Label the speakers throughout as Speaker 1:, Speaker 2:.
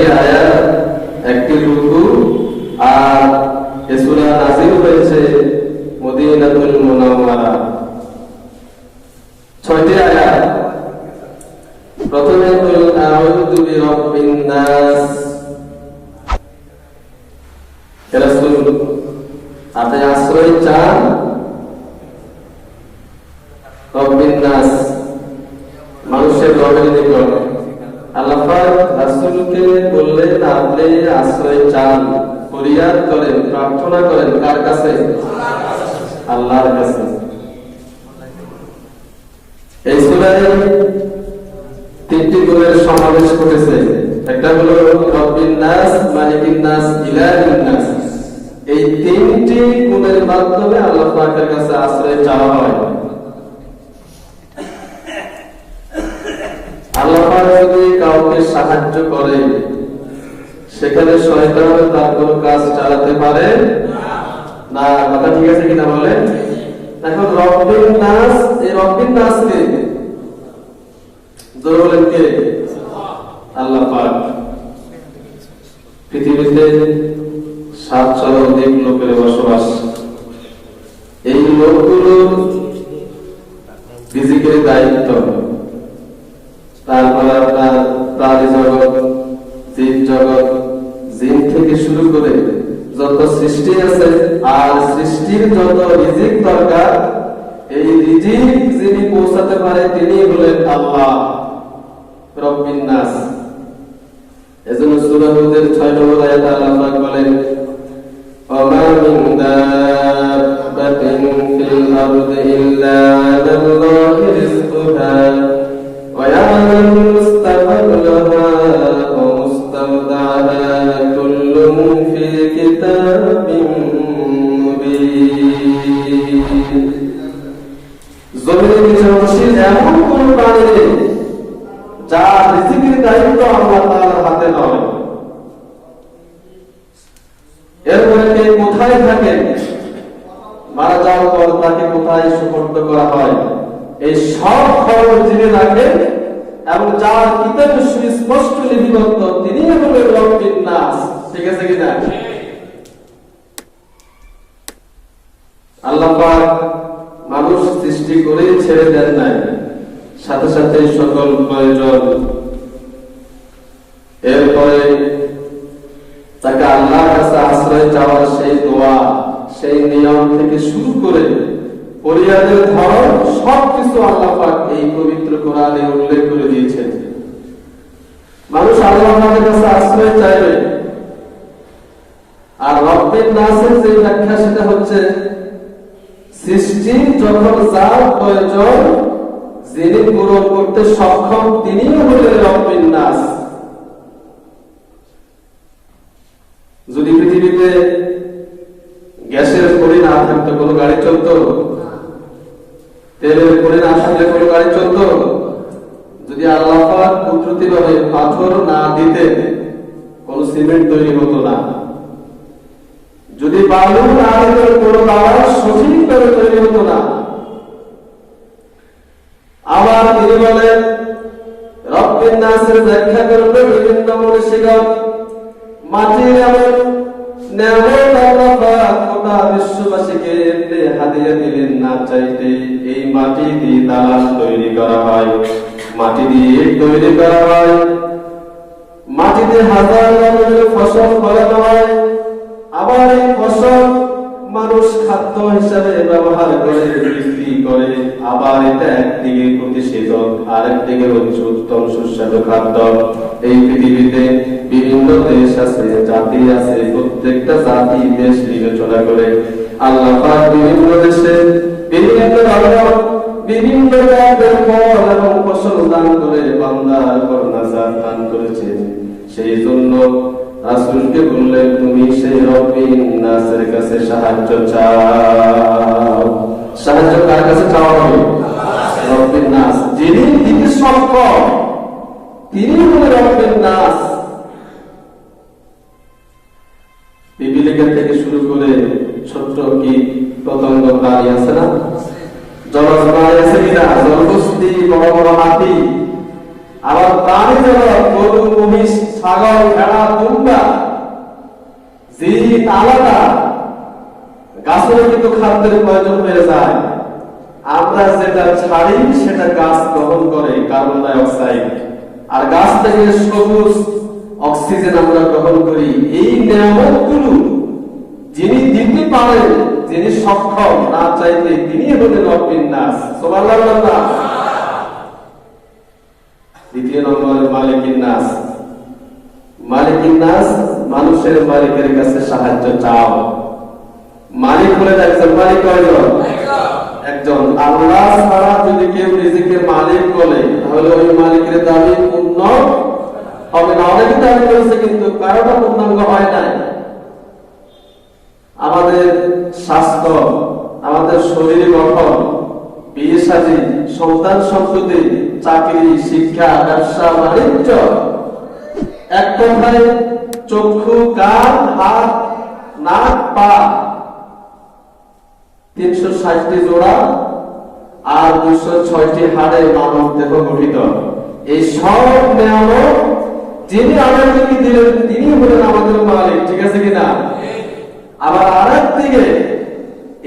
Speaker 1: 6টি আয়াত, 1টি রুকু, আর এই সূরা নাযিল হয়েছে মদিনাতুল মুনাওয়ারা। 6টি আয়াত। প্রথমে কুল আউযু বিরাব্বিন নাস। রাসূল আপনি আশ্রয় চান রব্বিন নাস, মানুষের রবের নিকট। আল্লাহ পাক রাসূলকে বললেন আপনি আশ্রয় চান, ফরিয়াদ করেন, প্রার্থনা করেন কার কাছে? আল্লাহর কাছে। এই সূরায় 3টি গুণের সমাবেশ ঘটেছে। একটা হলো রব্বিন নাস, মালিকিন নাস, ইলাহিন নাস। এই 3টি গুণের মাধ্যমে আল্লাহ পাকের কাছে আশ্রয় চাওয়া হয়। আল্লাহ পাক যদি কাউকে সাহায্য করে, সেখানে শয়তান তার কোনো কাজ চালাতে পারে না। কথা ঠিক আছে কিনা বলেন? এখন রব্বিন নাস, এই রব্বিন নাস কে? জোরে বলেন কে? আল্লাহ পাক। পৃথিবীতে 700 অধিক লোকের বসবাস। এই লোকগুলোর রিজিকের দায়িত্ব, তারপর আপনার প্রাণী জগৎ, জীব জগৎ, জিন থেকে শুরু করে যত সৃষ্টি আছে, আর সৃষ্টির যত রিজিক দরকার, এই রিজিক যিনি পৌঁছাতে পারে তিনি হলেন আল্লাহ, রব্বিন নাস। এজন্য সূরা হুদের 6 নম্বর আয়াতে আল্লাহ পাক বলেন, ওয়া মিন দাব্বাতিন ফিল আরদি ইল্লা আলাল্লাহি রিজকুহা ওয়া ইয়ালামু মুস্তাকবালাহা ওয়া মুস্তাওদাআহা কুল্লুন ফি কিতাবিন মুবিন। জমিনে বিচরণশীল এমন কোন প্রাণী নেই যার রিজিকের দায়িত্ব আল্লাহ তাআলার হাতে নয়। এরপরে কে কোথায় থাকেন, মারা যাওয়ার পর তাকে কোথায় সুপর্দ করা হয়, এই সব খবর জেনে রাখেন, এবং যার কিতাবে সুস্পষ্ট লিপিবদ্ধ তিনি হলেন রব্বিন নাস। ঠিক আছে কিনা? আল্লাহ পাক মানুষ সৃষ্টি করে ছেড়ে দেন নাই, সাথে সাথে সকল প্রয়োজন। এরপরে তাকে আল্লাহর কাছে আশ্রয় চাওয়ার সেই দোয়া, সেই নিয়ম থেকে শুরু করে ফরিয়াদের ধরন সবকিছু আল্লাহ পাক এই পবিত্র কোরআনে উল্লেখ করে দিয়েছেন। মানুষ আল্লাহর কাছে আশ্রয় চাইবে। আর রব্বিন নাসের যে ব্যাখ্যা, সেটা হচ্ছে সৃষ্টির যখন যার প্রয়োজন যিনি পূরণ করতে সক্ষম তিনি হলেন রব্বিন নাস। যদি পৃথিবীতে গ্যাসের খনি না থাকতো কোনো গাড়ি চলতো? তেলের খনি না থাকলে কোনো গাড়ি চলতো? যদি আল্লাহ পাক কুদরতিভাবে পাথর না দিতেন, কোন সিমেন্ট তৈরি হতো না। যদি বালু না দিতেন, কোন বাড়ি সঠিকভাবে তৈরি হতো না। আবার তিনি বলেন, রব্বিন নাসের ব্যাখ্যা করবে বিভিন্ন মনীষীগণ, মাটির এমন নেয়ামত আল্লাহ পাক গোটা বিশ্ববাসীকে এমনি হাদিয়া দিলেন না চাইতে। এই মাটি দিয়ে দালান তৈরি করা হয়, মাটি দিয়ে ইট তৈরি করা হয়, মাটি দিয়ে হাজার রকমের ফসল ফলানো হয়। আবার এই ফসল মানুষ খাদ্য হিসাবে ব্যবহার করে, বিক্রি করে। আবার এটা একদিকে প্রতিষেধক, আরেকদিকে হচ্ছে উত্তম সুস্বাদু খাদ্য। এই পৃথিবীতে বিভিন্ন দেশ আছে, জাতি আছে, প্রত্যেকটা জাতি দেশ বিবেচনা করে আল্লাহ পাক বিভিন্ন দেশে বিভিন্ন ধর্ম, বিভিন্ন জাতের ফল এবং ফসল দান করে বান্দার করুণাজাত দান করেছেন। সেই জন্য রাসূলকে বললেন, তুমি সেই রব্বিন নাসের কাছে সাহায্য চাও। সাহায্য কার কাছে চাওয়া হবে? রব্বিন নাস, যিনি দিতে সক্ষম তিনি হলেন রব্বিন নাস। পিপিলিকা থেকে শুরু করে ছোট্ট কি পতঙ্গ প্রাণী আছে না, জলজ প্রাণী আছে কিনা, জলবস্তি, বড় বড় হাতি, আবার প্রাণী জগৎ গরু মহিষ ছাগল ভেড়া দুম্বা জিনিস আলাদা, গাছের কিন্তু খাদ্যের প্রয়োজন হয়ে যায়। আমরা যেটা ছাড়ি সেটা গাছ গ্রহণ করে কার্বন ডাই অক্সাইড, আর গাছ থেকে সবুজ অক্সিজেন আমরা গ্রহণ করি। এই নিয়ামতগুলো যিনি দিতে পারেন, যিনি সক্ষম, না চাইতে তিনি হলেন রব্বিন নাস। সুবহানাল্লাহ। দ্বিতীয় নম্বরে মালিকিন নাস। মালিকিন নাস, মানুষের মালিকের কাছে সাহায্য চাও। মালিক বলে একজন, মালিক কয়জন? একজন। আল্লাহ ছাড়া যদি কেউ নিজেকে মালিক বলে তাহলে ওই মালিকের দাবি পূর্ণ হবে না। অনেকে দাবি করেছে কিন্তু কারোটা পূর্ণাঙ্গ হয় নাই। আমাদের স্বাস্থ্য, আমাদের শরীর গঠন, বিয়ে শাদী, সন্তান সন্ততি, চাকরি, শিক্ষা, ব্যবসা বাণিজ্য, এক কথায় চক্ষু, কান, হাত, নাক, পা, 360টি জোড়া আর 206টি হাড়ে মানব দেহ গঠিত। এই সব নিয়ামত যিনি আমাদেরকে দিলেন তিনি হলেন আমাদের মালিক। ঠিক আছে কিনা? আবার আরেক দিকে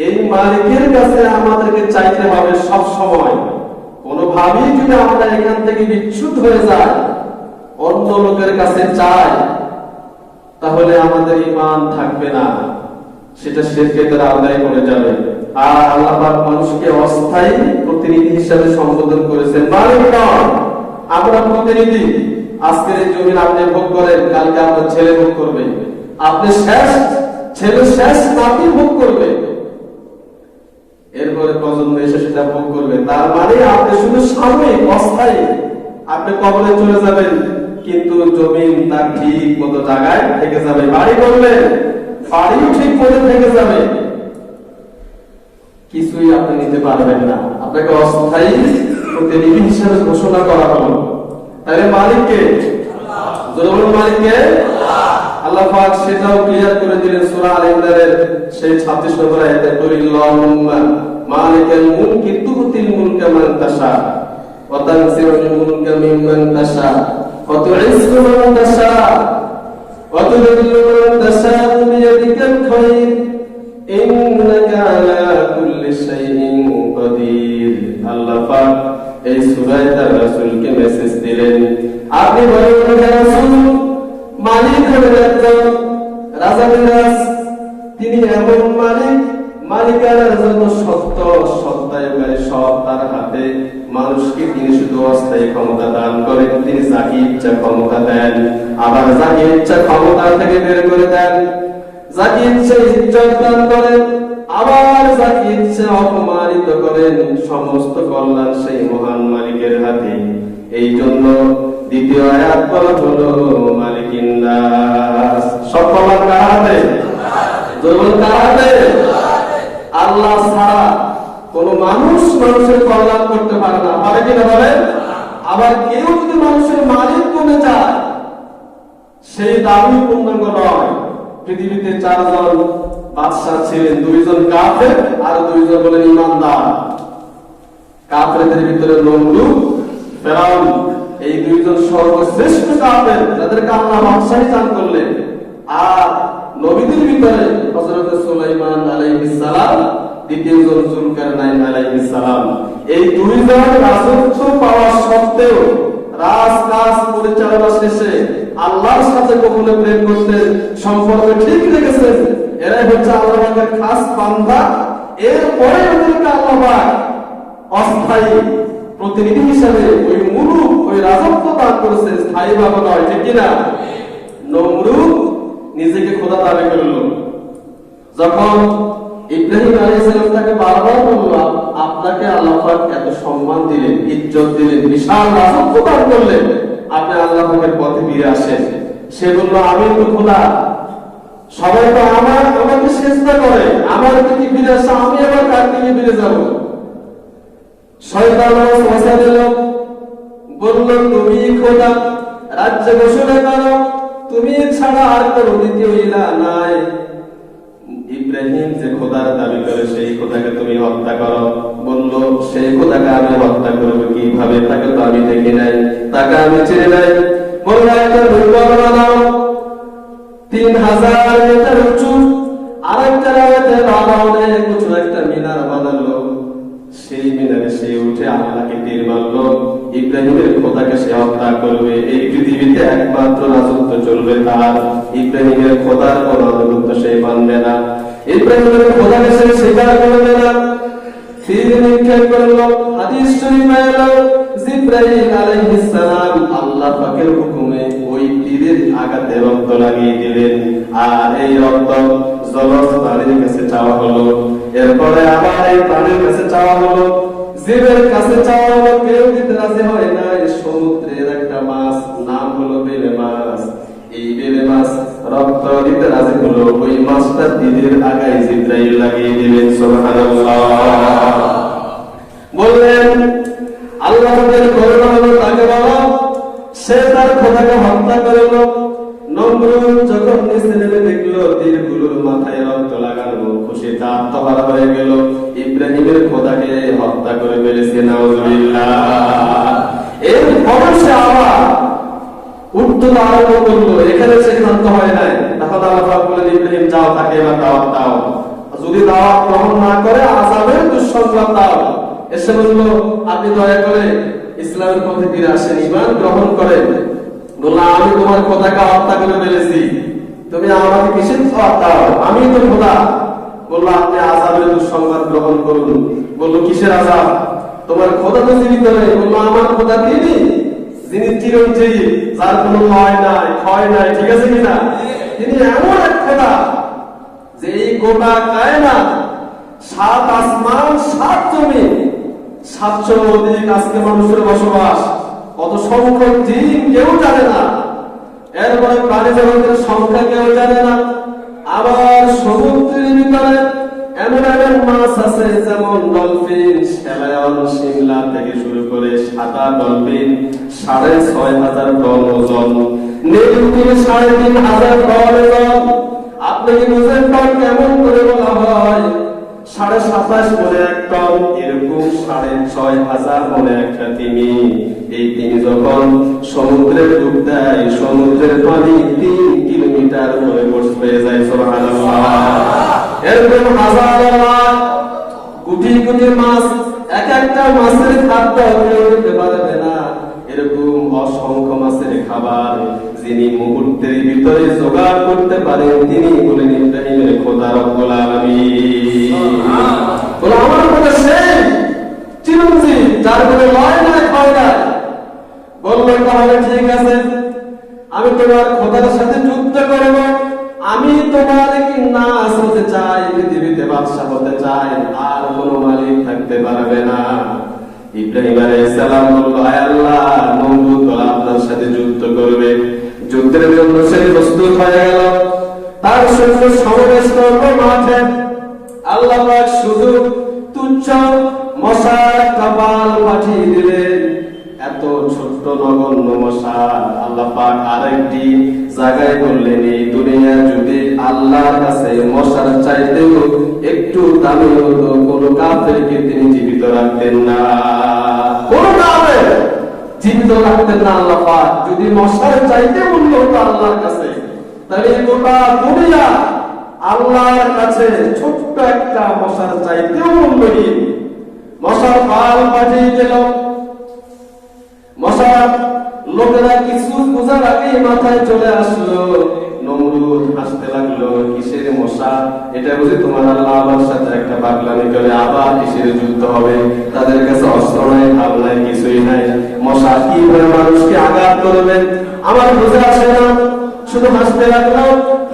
Speaker 1: এই মালিকের কাছে আমাদেরকে চাইতে হবে সব সময়। কোনোভাবেই যদি আমরা এখান থেকে বিচ্যুত হয়ে যাই, অন্য লোকের কাছে চাই, তাহলে আমাদের ঈমান থাকবে না, সেটা শিরকের দ্বারা আদায় করে যাবে। আর আল্লাহ পাক মানুষকে অস্থায়ী প্রতিনিধি হিসেবে সম্বোধন করেছেন। মালিক নয়, আমরা প্রতিনিধি। আজকের এই জমিন আপনি ভোগ করেন, কালকে আপনার ছেলে ভোগ করবে, আপনি শেষ, ছেলে শেষ, নাতি ভোগ করবে, এরপরে প্রজন্ম এসে সেটা ভোগ করবে। তার মানে আপনি শুধু সাময়িক, অস্থায়ী। আপনি কবরে চলে যাবেন, কিন্তু জমিন তার ঠিক মতো জায়গায় থেকে যাবে। বাড়ি করলেন, বাড়িও ঠিক মতো থেকে যাবে, কিছুই আপনি নিতে পারবেন না। আপনাকে অস্থায়ী প্রতিনিধি হিসেবে ঘোষণা করা হলো। তাহলে মালিককে, মালিককে আল্লাহ পাক সেটাও ক্লিয়ার করে দিলেন সূরা আল ইমরানের সেই 36 নম্বর আয়াতে, কুলিল্লাহুম্মা মালিকাল মুলকি তুতিল মুলকা মান তাশা ওয়া তানজিউল মুলকা মিম্মান তাশা ওয়া তুইজ্জু মান তাশা ওয়া তুযিল্লু মান তাশা বিয়াদিকাল খায়র ইন্নাকা আলা কুল্লি শাইইন কাদির। আল্লাহ পাক এই সূরায় তার রাসূলকে মেসেজ দিলেন, আপনি বলেন হে রাসূল, মালিক হলেন একজন রাজাদিরাজ। তিনি এমন মালিক, মালিকানার জন্য সত্য, সত্তায়কারী সব তার হাতে। মানুষকে তিনি শুধু অস্থায়ী ক্ষমতা দান করেন, তিনি যাকে ইচ্ছা ক্ষমতা দেন, আবার যাকে ইচ্ছা ক্ষমতা থেকে বের করে দেন, যাকে ইচ্ছা ইজ্জত দান করেন, আবার যাকে ইচ্ছা অপমানিত করেন। সমস্ত কল্যাণ সেই মহান মালিকের হাতে। এই জন্য দ্বিতীয় আয়াত বলা হলো মালিকিন নাস। সব কল্যাণ কার হাতে? কার হাতে? আল্লাহ ছাড়া কোন মানুষ মানুষের কল্যাণ করতে পারে না। পারে কিনা বলেন? আবার কেউ যদি মানুষের মালিক বনে যায়, সেই দাবি পূর্ণাঙ্গ নয়। পৃথিবীতে 4 জন বাদশাহ ছিলেন, 2 জন কাফের আর 2 জন বলেন ঈমানদার। কাফেরদের ভিতরে নমরুদ, ফেরাউন, এই 2 জন সর্বশ্রেষ্ঠ কাফের, যাদেরকে আল্লাহ বাদশাহী দান করলেন। আর নবীদের ভিতরে হযরত সুলাইমান আলাইহিস সালাম, দ্বিতীয় জন যুলকারনাইন আলাইহিস সালাম। এই 2 জন রাজত্ব পাওয়া সত্ত্বেও রাজকাজ পরিচালনা শেষে আল্লাহর সাথে কখনো প্রেম করতে সম্পর্ক ঠিক রেখেছেন। এরাই হচ্ছে আল্লাহর খাস বান্দা। এরপরে ওদেরকে আল্লাহ অস্থায়ী প্রতিনিধি হিসাবে ওই মুলুক, ওই রাজত্ব দান করেছেন, স্থায়ী ভাবে নয়। ঠিক কিনা? নমরুদ নিজেকে খোদা দাবি করল। যখন ইব্রাহিম আলাইহিস সালাম তাকে বারবার বলল, আপনাকে আল্লাহ পাক এত সম্মান দিলেন, ইজ্জত দিলেন, বিশাল রাজত্ব দান করলেন, আপনি আল্লাহ পাকের পথে ফিরে আসেন। সে বলল, আমি তো খোদা, সবাই তো আমাকে সিজদা করে, আমার দিকে ফিরে আসে, আমি আবার কার দিকে ফিরে যাব? শয়তান ওয়াসওয়াসা দিল, বলল, তুমি খোদা, রাজ্য ঘোষণা করো, তুমি ছাড়া আর কোনো দ্বিতীয় ইলাহ নাই। ইব্রাহিম যে খোদার দাবি করে সেই খোদাকে তুমি হত্যা করো। বলল, সেই খোদাকে আমি হত্যা করবো কিভাবে? তাকে তো আমি দেখি নাই, তাকে আমি চিনি নাই। বলল, একটা দুর্বল বানাও 3000 মিটার উঁচু, আরেকটা রাতে অনেক উঁচু একটা মিনার বানালো। সেই মিনারে সে উঠে আল্লাহকে তীর মারলো। ইব্রাহিমের খোদাকে সে হত্যা করবে। এই পৃথিবীতে একমাত্র রাজত্ব চলবে তার। ইব্রাহিমের খোদার কোন আনুগত্য সে মানবে না। ইব্রাহিমের খোদাকে সে স্বীকার করবে না। তীর নিক্ষেপ করলো। হাদিস শরীফে এলো, জিবরাইল আলাইহিস সালাম আল্লাহ পাকের হুকুমে ওই তীরের আঘাতে রক্ত লাগিয়ে দিলেন। আর এই রক্ত জলজ প্রাণীর কাছে চাওয়া হলো। এরপরে আবার এই প্রাণীর কাছে চাওয়া হলো, জীবের কাছে চাওয়া হলো, কেউ দিতে রাজি হয় না। সমুদ্রের একটা মাছ, নাম হলো বেলে মাছ। এই বেলে মাছ রক্ত দিতে রাজি হলো। ওই মাছটা তীরের আগায় জিবরাইল লাগিয়ে দিলেন। সুবহানাল্লাহ। বললেন, আল্লাহর করুণা হলো তাকে বলো। সে তার খোদাকে হত্যা করলো। নমরুদ যখন নিচে নেমে দেখলো তীরগুলোর মাথায় রক্ত লাগানো, খুশিতে আত্মহারা হয়ে গেল। ইব্রাহিমের খোদাকে হত্যা করে ফেলেছে। নাউজুবিল্লাহ। এর পরে সে আবার উঠতে আরম্ভ করলো। এখানে সে ক্ষান্ত হয় নাই। তখন আল্লাহ বললেন, ইব্রাহিম যাও, তাকে এবার দাওয়াত দাও। যদি দাওয়াত গ্রহণ না করে আযাবের দুঃসংবাদ দাও। এসে বলল, আপনি দয়া করে ইসলামের পথে ফিরে আসেন, ঈমান গ্রহণ করেন। বলল, আমি তোমার খোদাকে হত্যা করে ফেলেছি, তুমি আমাকে কিসের দাওয়াত দাও? আমি তো খোদা। বলল, আপনি আযাবের দুঃসংবাদ গ্রহণ করুন। বলল, কিসের আযাব? তোমার খোদা তো জীবিত নেই। বলল, আমার খোদা তিনি, যিনি চিরঞ্জীবী, যার কোনো লয় নাই, ক্ষয় নাই। ঠিক আছে কিনা? তিনি এমন এক খোদা যে এই গোটা কায়নাত, 7 আসমান 7 জমিন, 700 অধিক আজকে মানুষের বসবাস, কত সংখ্যক জিন কেউ জানে না। এরপরে প্রাণী জগতের সংখ্যা কেউ জানে না। আবার সমুদ্রের ভিতরে এমন এমন মাছ আছে, যেমন ডলফিন, শ্যালায়ন, শিমলা থেকে শুরু করে সাদা ডলফিন 6500 টন ওজন, নীলকুঠি 3500 টন ওজন। আপনি কি বুঝেন টন কেমন করে বলা হয়? 27.5 মনে 1 টন, এরকম 6500 মনে একটা তিমি। এই তিমি যখন সমুদ্রে ডুব দেয়, সমুদ্রের পানি 3 কিলোমিটার করে হয়ে যায়। সুবহানাল্লাহ। এরকম হাজার লাখ কোটি কোটি মাছ, এক একটা মাছের খাদ্য কেউ দিতে পারবে না। এরকম অসংখ্য মাছের খাবার যিনি মুহূর্তের ভিতরে জোগাড় করতে পারেন, তিনি বলেন ইব্রাহিমের খোদা রব্বুল আলামিন। বলে, আমার খোদা সেই চিরঞ্জীব, যার কোনো লয় নাই, ক্ষয় নাই। বললেন, তাহলে ঠিক আছে, আমি তোমার খোদার সাথে যুদ্ধ করব। আমি তোমার কি নাস হতে চাই, পৃথিবীতে বাদশা হতে চাই, আর কোন মালিক থাকতে পারবে না। ইব্রাহিম আলাইহিস সালাম বলল, আয় আল্লাহ, নমরুদ আপনার সাথে যুদ্ধ করবে। যুদ্ধের জন্য সে প্রস্তুত হয়ে গেল। তার সৈন্য সমাবেশ করলো মাঠে। আল্লাহ পাক শুধু তুচ্ছ মশার কপাল পাঠিয়ে দিলেন। এত ছোট্ট নগণ্য মশা আল্লাহ পাক আরেকটি জায়গায় বললেন, এই দুনিয়া যদি আল্লাহর কাছে মশার চাইতেও একটু দামি হতো, কোন কাফেরকে তিনি জীবিত রাখতেন না। কোন কাফের জীবিত রাখতেন না আল্লাহ পাক। যদি মশার চাইতে মূল্য হতো আল্লাহর কাছে, তাহলে গোটা দুনিয়া আল্লাহর কাছে ছোট্ট একটা মশার চাইতেও মূল্যহীন। মশার পাল পাঠিয়ে দিল। মশা লোকেরা কিছু বোঝার আগেই মাথায় চলে আসলো। নমরুদ হাসতে লাগলো, কিসের মশা? এটা বুঝি তোমার আল্লাহ আমার সাথে একটা পাগলামি করে আবার কিসের যুদ্ধ হবে? তাদের কাছে অস্ত্র নাই, ভাব নাই, কিছুই নাই। মশা কিভাবে মানুষকে আঘাত করবে আমার বুঝে আসে না। শুধু হাসতে লাগলো।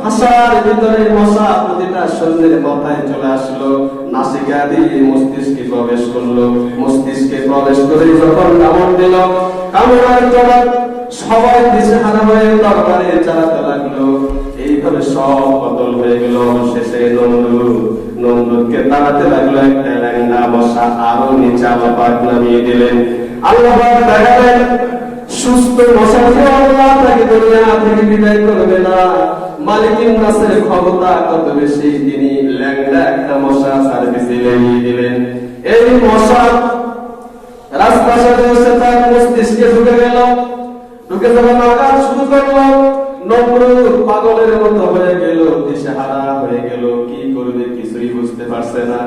Speaker 1: হাসার ভিতরে মশা প্রতিটা সৈন্যের মাথায় চলে আসলো, নাসিকা দিয়ে মস্তিষ্কে প্রবেশ করলো। মস্তিষ্কে প্রবেশ করে যখন কামড় দিল, কামড়ার জবাব সবাই দিশেহারা হয়ে তরবারি চালাতে লাগলো। এইভাবে সব বদল হয়ে গেল। শেষে নমরুদকে তাড়াতে লাগলো একটা ল্যাংড়া মশা। আরো নিচে আল্লাহ পাক নামিয়ে দিলেন। আল্লাহ পাক দেখালেন, সুস্থ মশাকে আল্লাহ তাকে দুনিয়া থেকে বিদায় করবে না। মালিকিন নাসের ক্ষমতা কত বেশি, তিনি ল্যাংড়া একটা মশা সার্ভিসে লাগিয়ে দিলেন। এই মশা রাস্তার সাথে এসে তার মস্তিষ্কে ঢুকে গেল, ঢুকে যখন আঘাত শুরু করলো, নমরুদ পাগলের মতো হয়ে গেল, দিশেহারা হয়ে গেল, কি করবে কিছুই বুঝতে পারছে না।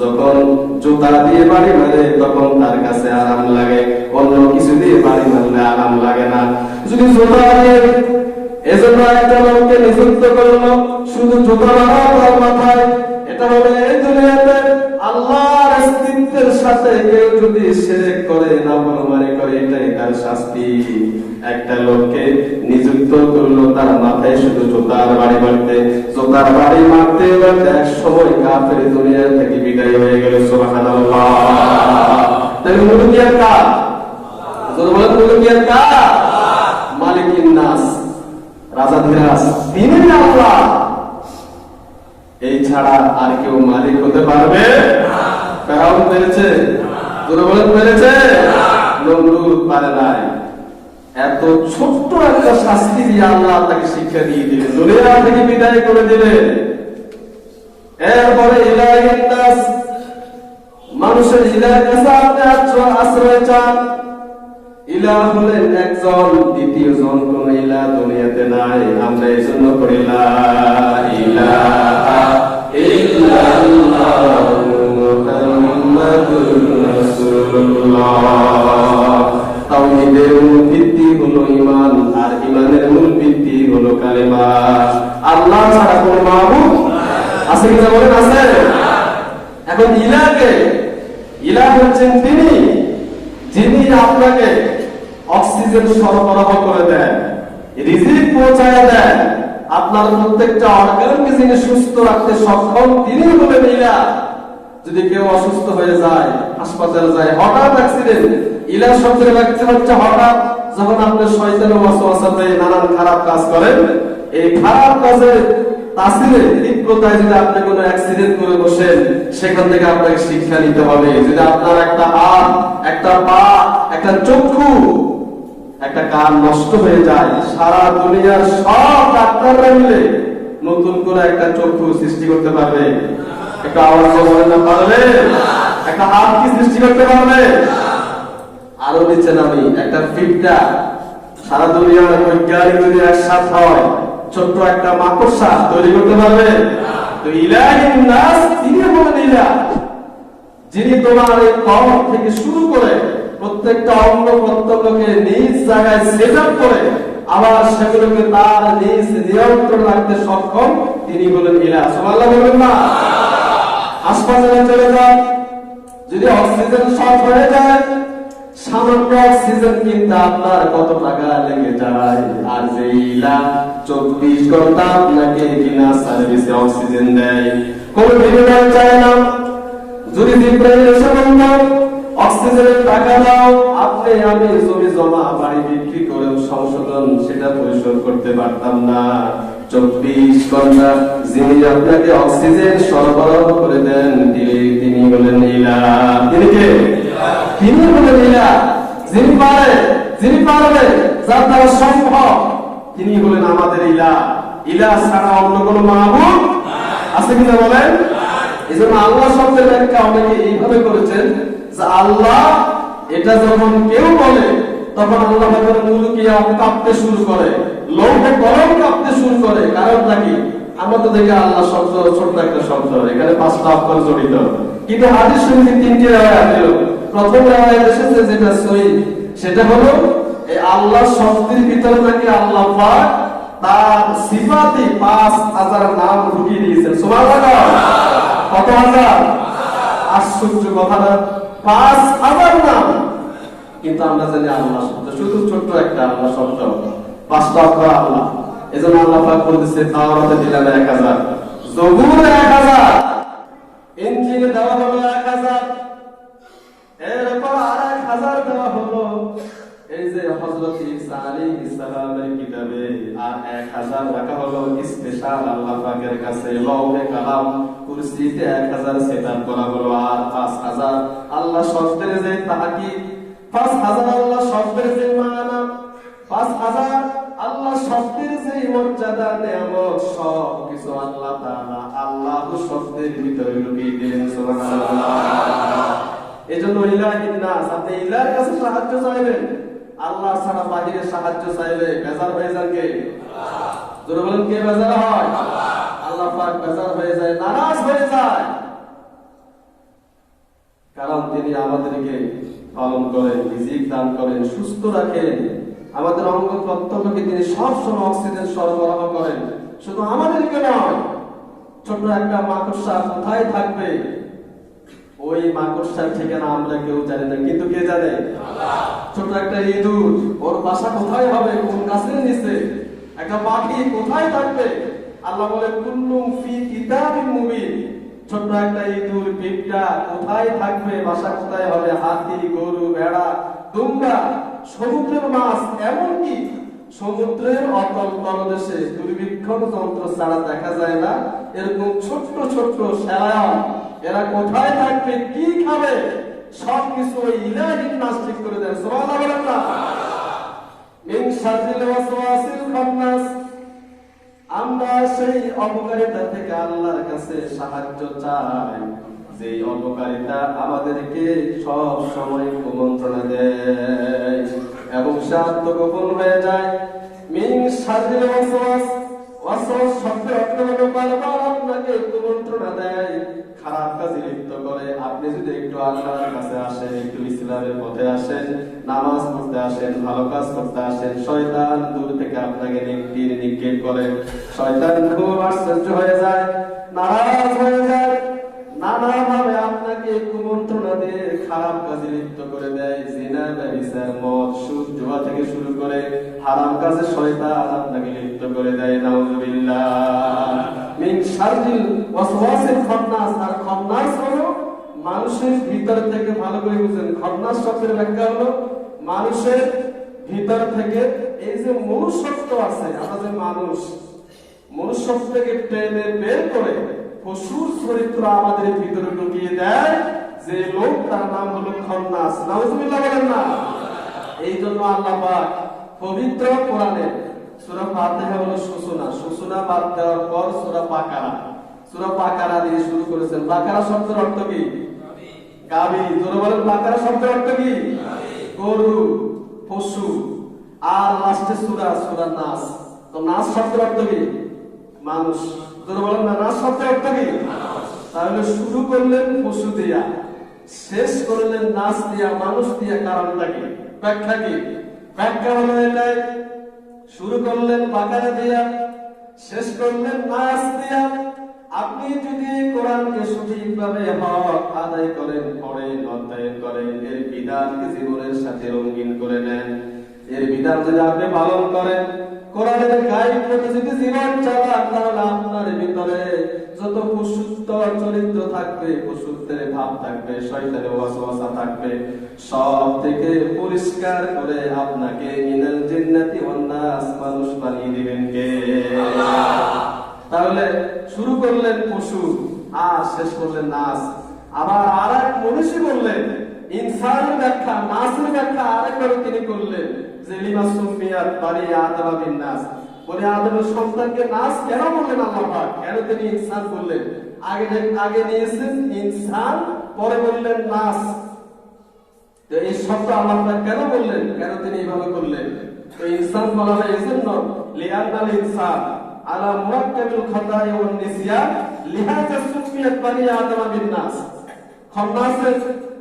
Speaker 1: যখন জুতা দিয়ে বাড়ি মারে তখন তার কাছে আরাম লাগে, অন্য কিছু দিয়ে বাড়ি মারলে আরাম লাগে না। যদি জুতা দিয়ে, এজন্য একটা লোককে নিযুক্ত করলো শুধু জুতা মারা তার মাথায়। এটা হলো এই দুনিয়াতে আল্লাহর অস্তিত্বের সাথে কেউ যদি শিরক করে, নাফরমানি করে, এটাই তার শাস্তি। একটা লোককে নিযুক্ত করলো তার মাথায় শুধু জুতার বাড়ি মারতে, জুতার বাড়ি মারতে মারতে এক সময় কাফের দুনিয়া থেকে বিদায় হয়ে গেল। সুবহানাল্লাহ। তাই মুলকিয়াত কার? বলেন মুলকিয়াত কার? মালিকিন নাস, রাজাধিরাজ তিনি আল্লাহ। এই ছাড়া আর কেউ মালিক হতে পারবে না। ফেরাউন পেরেছে? বলেন পেরেছে? নমরুদ পারে নাই। এত ছোট্ট একটা শাস্তি দিয়ে আল্লাহ তাকে শিক্ষা দিয়ে দিলেন, দুনিয়া থেকে বিদায় করে দিলেন। এরপরে ইলাহিন নাস, মানুষের ইলাহের কাছে আপনি আশ্রয় চান। ইলাহ হলেন একজন, দ্বিতীয় জন কোন ইলাহ দুনিয়াতে নাই। আমরা এই জন্য করি লা ইলাহা ইল্লাল্লাহ মুহাম্মাদুর রাসূলুল্লাহ। তাওহীদের মূল ভিত্তি হলো ঈমান, আর ঈমানের মূল ভিত্তি হলো কালেমা। আল্লাহ ছাড়া কোনো মাবুদ আছে কিনা বলেন? আছে। এখন ইলাহকে, ইলাহ হচ্ছেন তিনি যিনি আপনাকে অক্সিজেন সরবরাহ করে দেন, রিজিক পৌঁছায় দেন, আপনার প্রত্যেকটা অর্গানকে যিনি সুস্থ রাখতে সক্ষম, তিনি হলেন ইলাহ। যদি কেউ অসুস্থ হয়ে যায়, হাসপাতালে যায়, হঠাৎ অ্যাক্সিডেন্ট, ইলাহ শব্দের ব্যাখ্যা হচ্ছে হঠাৎ যখন আপনি শয়তানের ওয়াসওয়াসাতে নানান খারাপ কাজ করেন, এই খারাপ কাজের তাসিরে তীব্রতায় যদি আপনি কোনো অ্যাক্সিডেন্ট করে বসেন, সেখান থেকে আপনাকে শিক্ষা নিতে হবে। যদি আপনার একটা হাত, একটা পা, একটা চক্ষু, একটা কান নষ্ট হয়ে যায়, সারা দুনিয়ার সব ডাক্তাররা মিলে নতুন করে একটা চক্ষু সৃষ্টি করতে পারবে? একটা আওয়াজ বলেন না পারবে? একটা হাত কি সৃষ্টি করতে পারবে? আরো নিচে নামি, একটা ফিটটা, সারা দুনিয়ার বৈজ্ঞানিক যদি একসাথে হয়, ছোট্ট একটা মাকড়সা তৈরি করতে পারবে? তো ইলাহিন নাস তিনি হলেন ইলাহ, যিনি তোমার এই কবর থেকে শুরু করে প্রত্যেকটা অঙ্গ প্রত্যঙ্গকে নিজ জায়গায় সেটআপ করে আবার সেগুলোকে তার নিজ নিয়ন্ত্রণ রাখতে সক্ষম, তিনি হলেন ইলাহ। সুবহানাল্লাহ বলবেন না? হাসপাতালে চলে যান, যদি অক্সিজেন শর্ট হয়ে যায়, সামান্য অক্সিজেন কিনতে আপনার কত টাকা লেগে যায়, আর যে ইলাহ 24 ঘন্টা আপনাকে বিনা সার্ভিসে অক্সিজেন দেয়, কোন বিনিময় চায় না। যদি জিব্রাইল এসে বলতো অক্সিজেনের টাকা দাও, আপনি আমি জমি জমা বাড়ি বিক্রি করে সংশোধন সেটা পরিশোধ করতে পারতাম না। 24 ঘন্টা যিনি আপনাকে অক্সিজেন সরবরাহ করে দেন, তিনি হলেন ইলাহ। তিনি কে? তিনি হলেন ইলাহ। যিনি পারে, যিনি পারবে, যার দ্বারা সম্ভব, তিনি হলেন আমাদের ইলাহ। ইলাহ ছাড়া অন্য কোনো মাবুদ আছে কিনা বলেন? এই জন্য আল্লাহ শব্দের ব্যাখ্যা অনেকে এইভাবে করেছেন যে আল্লাহ, এটা যখন কেউ বলে তখন আল্লাহ মুলকিয়াত কাঁপতে শুরু করে, লৌহে কলম কাঁপতে শুরু করে। কারণটা কি? আমরা তো দেখি আল্লাহ শব্দ ছোট্ট একটা শব্দ, এখানে 5টা অক্ষর জড়িত, কিন্তু হাদিস শরীফে 3টি রাওয়ায়াত ছিল। প্রথম রাওয়ায়াত এসেছে যেটা সহিহ, সেটা হলো এই আল্লাহ শব্দের ভিতরে নাকি আল্লাহ পাক তার সিফাতে 5000 নাম ঢুকিয়ে দিয়েছেন। সুবহানাল্লাহ। কত হাজার? আশ্চর্য কথা না? 5000 নাম। কিন্তু আমরা জানি আল্লাহ শব্দ শুধু ছোট্ট একটা আল্লাহ শব্দ, 5টা অক্ষর আল্লাহ। এজন্য আল্লাহ পাক বলতেছে তাওরাতে দিলেন 1000, জবুরে 1000, ইনজিলে দেওয়া হলো 1000, এরপর আর 1000 দেওয়া হলো এই যে হযরত ঈসা আলাইহিস সালামের কিতাবে, আর 1000 রাখা হলো স্পেশাল আল্লাহ পাকের কাছে লৌহে কালাম কুরসিতে 1000 সেটআপ করা হলো, আর 5000 আল্লাহ শব্দের যে তাহকিক, 5000 আল্লাহ শব্দের যে মানা, 5000 আল্লাহ শব্দের যে মর্যাদা নেয়ামত সব কিছু আল্লাহ তাআলা আল্লাহ শব্দের ভিতরে লুকিয়ে দিলেন। সুবহানাল্লাহ। এজন্য ইলাহিন নাস, আপনি ইলাহির কাছে সাহায্য চাইবেন, আল্লাহ ছাড়া বাহিরে সাহায্য চাইলে বেজার হয়ে যান কে? আল্লাহ। জোরে বলেন, কে বেজার হয়? আল্লাহ। আল্লাহ পাক বেজার হয়ে যায়, নারাজ হয়ে যায়, কারণ তিনি আমাদেরকে পালন করেন, রিজিক দান করেন, সুস্থ রাখেন, আমাদের অঙ্গ প্রত্যঙ্গকে তিনি সব সময় অক্সিজেন সরবরাহ করেন। শুধু আমাদেরকে নয়, ছোট একটা মাকড়সা কোথায় থাকবে ওই মাকড়সার ঠিকানা আমরা কেউ জানি না, কিন্তু কে জানে? আল্লাহ। ছোট একটা ইঁদুর, ওর বাসা কোথায় হবে, কোন গাছের নিচে, একটা পাখি কোথায় থাকবে, আল্লাহ বলে কুল্লুম ফি কিতাবিন মুবিন। ছোট একটা ইঁদুর, পিঁপড়া কোথায় থাকবে, বাসা কোথায় হবে, হাতি, গরু, ভেড়া, দুম্বা, সমুদ্রের মাছ, এমনকি সমুদ্রের অতল তলদেশে দুর্বীক্ষণ যন্ত্র ছাড়া দেখা যায় না এরকম ছোট্ট ছোট্ট শেয়াল, এরা কোথায় থাকবে, কি খাবে, সবকিছু ওই ইলাহিন নাস ঠিক করে দেন। সুবহানাল্লাহ। মিন শাররিল ওয়াসওয়াসিল খান্নাস, আমরা সেই অপকারিতা থেকে আল্লাহর কাছে সাহায্য চাই, যে অপকারিতা আমাদেরকে সব সময় কুমন্ত্রণা দেয় এবং সে আত্মগোপন হয়ে যায়। মিন শাররিল ওয়াসওয়াস, ওয়াসওয়াস শব্দের অর্থ হলো বারবার আপনাকে কুমন্ত্রণা দেয়, খারাপ কাজে লিপ্ত করে। আপনি যদি একটু আল্লাহর কাছে আসেন, একটু ইসলামের পথে আসেন, নামাজ পড়তে আসেন, ভালো কাজ করতে আসেন, শয়তান দূর থেকে আপনাকে নিক্ষেপ করে। শয়তান খুব আশ্চর্য হয়ে যায়, নারাজ হয়ে যায়, নানাভাবে আপনাকে কুমন্ত্রণা দিয়ে খারাপ কাজে লিপ্ত করে দেয়। জিনা, ব্যভিচার, মদ, সুদ, জুয়া থেকে শুরু করে হারাম কাজে শয়তান আপনাকে লিপ্ত করে দেয়। নাউযুবিল্লাহ। মিন শাররিল ওয়াসওয়াসিল খান্নাস, আর খান্নাস হলো মানুষের ভিতর থেকে, ভালো করে বুঝেন, খান্নাস শব্দের ব্যাখ্যা হলো মানুষের ভিতর থেকে এই যে মনুষ্যত্ব আছে, আমরা যে মানুষ, মনুষ্যত্বকে টেনে বের করে পশুর চরিত্র আমাদের ভিতরে ঢুকিয়ে দেয় যে লোক, তার নাম হলো খান্নাস। নাউযুবিল্লাহ বলেন না। এই জন্য আল্লাহ পাক পবিত্র কোরআনে সূরা ফাতিহা হলো সূচনা, সূচনা বাদ দেওয়ার পর সূরা বাকারা, সূরা বাকারা দিয়ে শুরু করেছেন। বাকারা শব্দের অর্থ কি? গাভী। জোরে বলেন, বাকারা শব্দের অর্থ কি? গরু, পশু। আর লাস্টে সূরা, সূরা নাস। তো নাস শব্দের অর্থ কি? মানুষ। জোরে বলেন না, নাস শব্দের অর্থ কি? তাহলে শুরু করলেন পশু দিয়া, শেষ করলেন নাস দিয়া, মানুষ দিয়া। কারণটা কি? ব্যাখ্যা কি? ব্যাখ্যা হলো এটাই, শুরু করলেন বাকারা দিয়া, শেষ করলেন নাস দিয়া। আপনি যদি কোরআনকে সঠিকভাবে হক আদায় করেন, পড়েন, অধ্যয়ন করেন, এর বিধানকে জীবনের সাথে রঙিন করে নেন, এর বিধান যদি আপনি পালন করেন, কোরআনের গাইড মতো যদি জীবন চালান, তাহলে আপনার ভিতরে যত পশুত্ব চরিত্র থাকবে, পশুত্বের ভাব থাকবে, শয়তানের ওয়াসওয়াসা থাকবে, সব থেকে পরিষ্কার করে আপনাকে মিনাল জিন্নাতি ওয়ান নাস, মানুষ বানিয়ে দিবেন কে? তাহলে শুরু করলেন পশু আর শেষ করলেন নাস। আবার আরেক মনীষী বললেন ইনসানের ব্যাখ্যা, নাসের ব্যাখ্যা আরেকবার তিনি করলেন যে লিমা সুমিয়াত বানি আদম বিন নাস, বলে আদমের সন্তানকে নাস কেন বললেন আল্লাহ পাক? কেন তিনি ইনসান বললেন? আগে নিয়েছেন ইনসান, পরে বললেন নাস। তো এই শব্দ আল্লাহ পাক কেন বললেন, কেন তিনি এইভাবে করলেন? তো ইনসান বলা হয় এজন্য লিআন্নাল ইনসান আলা মুরাক্কাবিল খাতা'i ওয়ান নিসিয়ান লিহাযা সুমিয়াত বানি আদম বিন নাস। খান্নাসের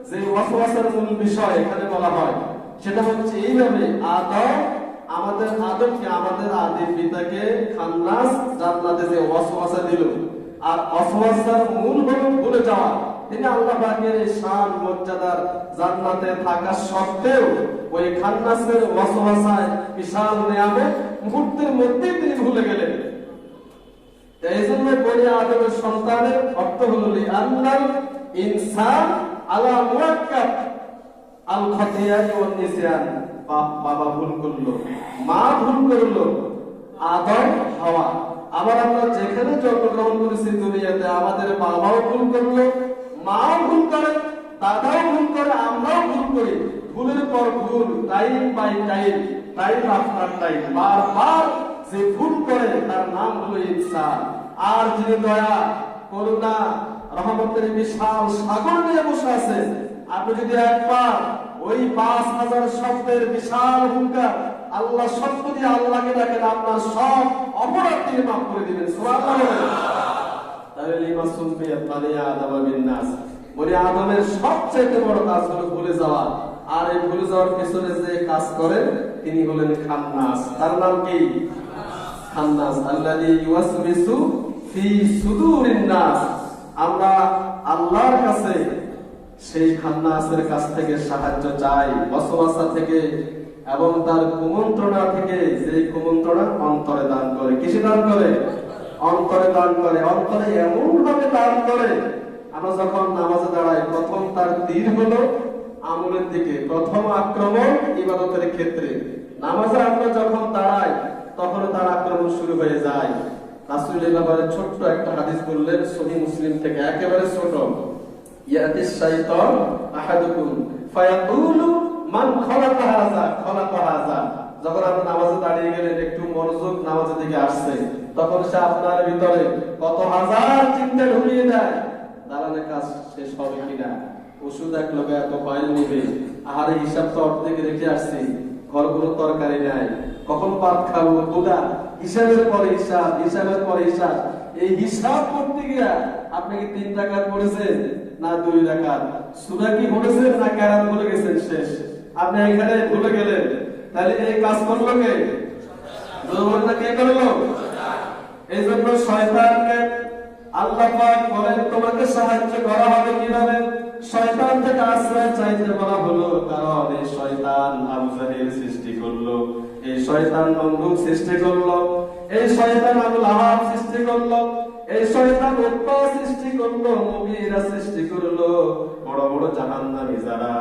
Speaker 1: যে ওয়াসওয়াসার মূল বিষয় এখানে বলা হয় সেটা হচ্ছে এইভাবে, আমাদের আদমকে, আমাদের আদি পিতাকে খান্নাস জান্নাতে যে ওয়াসওয়াসা দিল, আর ওয়াসওয়াসার মূল হলো ভুলে যাওয়া। তিনি আল্লাহ পাকের শান মর্যাদার জান্নাতে থাকা সত্ত্বেও ওই খান্নাসের ওয়াসওয়াসায় বিশাল নিয়ামত মুহূর্তের মধ্যে তিনি ভুলে গেলেন। এই জন্য বনি আদমের সন্তানের অর্থ হলো লিআন্নাল ইনসান আলা মুরাক্কাব আল খাতিয়াত ওয়ান নিসিয়ান। বাবা ভুল করলো, মা ভুল করলো, আদম, হাওয়া। আবার আমরা যেখানে জন্মগ্রহণ করেছি দুনিয়াতে, আমাদের বাবাও ভুল করলো, মাও ভুল করে, দাদাও ভুল করে, আমরাও ভুল করি। ভুলের পর ভুল, time by time time after time বারবার যে ভুল করে তার নাম হলো ইনসান। আর যিনি দয়া, করুণা, রহমতের বিশাল সাগর নিয়ে বসে আছে, আপনি যদি একবার ওই 5000 শব্দের বিশাল হুঙ্কার আল্লাহ শব্দ দিয়ে আল্লাহকে ডাকেন, আপনার সব অপরাধ তিনি মাফ করে দিবেন। সুবহানাল্লাহ। তাহলে লিমা সুম্মিয়াত বানি আদম বিন নাস, বনি আদমের সবচেয়ে বড় কাজ হলো ভুলে যাওয়া। আর এই ভুলে যাওয়ার পেছনে যে কাজ করেন তিনি হলেন খান্নাস। তার নাম কি? খান্নাস। আল্লাযী ইউওয়াসবিসু ফি সুদুরিন নাস। আমরা আল্লাহর কাছে সেই খান্নাসের কাছ থেকে সাহায্য চাই, ওয়াসওয়াসা থেকে এবং তার কুমন্ত্রণা থেকে। যে কুমন্ত্রণা অন্তরে দান করে। কিসে দান করে? অন্তরে দান করে। অন্তরে এমন ভাবে দান করে, আমরা যখন নামাজে দাঁড়াই প্রথম তার তীর হলো আমলের দিকে, প্রথম আক্রমণ ইবাদতের ক্ষেত্রে। নামাজে আমরা যখন দাঁড়াই তখন তার আক্রমণ শুরু হয়ে যায়। রাসূলের ব্যাপারে ছোট্ট একটা হাদিস বললেন সহিহ মুসলিম থেকে, একেবারে ছোট। ইয়াতিশ শাইতান আহাদুকুম ফায়াকুলু মান খালাকা হাযা খালাকা হাযা। যখন আপনি নামাজে দাঁড়িয়ে গেলেন, একটু মনোযোগ নামাজের দিকে আসছে, তখন সে আপনার ভিতরে কত হাজার চিন্তা ঢুকিয়ে দেয়। দাঁড়ানোর কাজ শেষ হবে কিনা, ওষুধ এক লোকে এত ফাইল নিবে, আহারে হিসাব তো অর্ধেক রেখে আসছি, ঘরগুলো তরকারি নাই, কখন ভাত খাবো, দুটা হিসাবের পরে হিসাব, হিসাবের পরে হিসাব। এই হিসাব করতে গিয়া আপনি কি 3 রাকাত পড়েছেন না 2 রাকাত, সূরা কি পড়েছেন না কেরাত ভুলে গেছেন, শেষ। আপনি এখানে ভুলে গেলেন। তাহলে এই কাজ করলো কে? দুর্বলতা কে করলো? এই জন্য শয়তানকে আল্লাহ পাক বলেন তোমাকে সাহায্য করা হবে কিভাবে? শয়তান থেকে আশ্রয় চাইতে বলা হলো, কারণ এই শয়তান আবু জাহেল সৃষ্টি করলো, এই শয়তান নমরুদ সৃষ্টি করলো, এই শয়তান আবু লাহাব সৃষ্টি করলো, এই শয়তান উতবা সৃষ্টি করলো, মুগীরা সৃষ্টি করলো। বড় বড় জাহান্নামী যারা,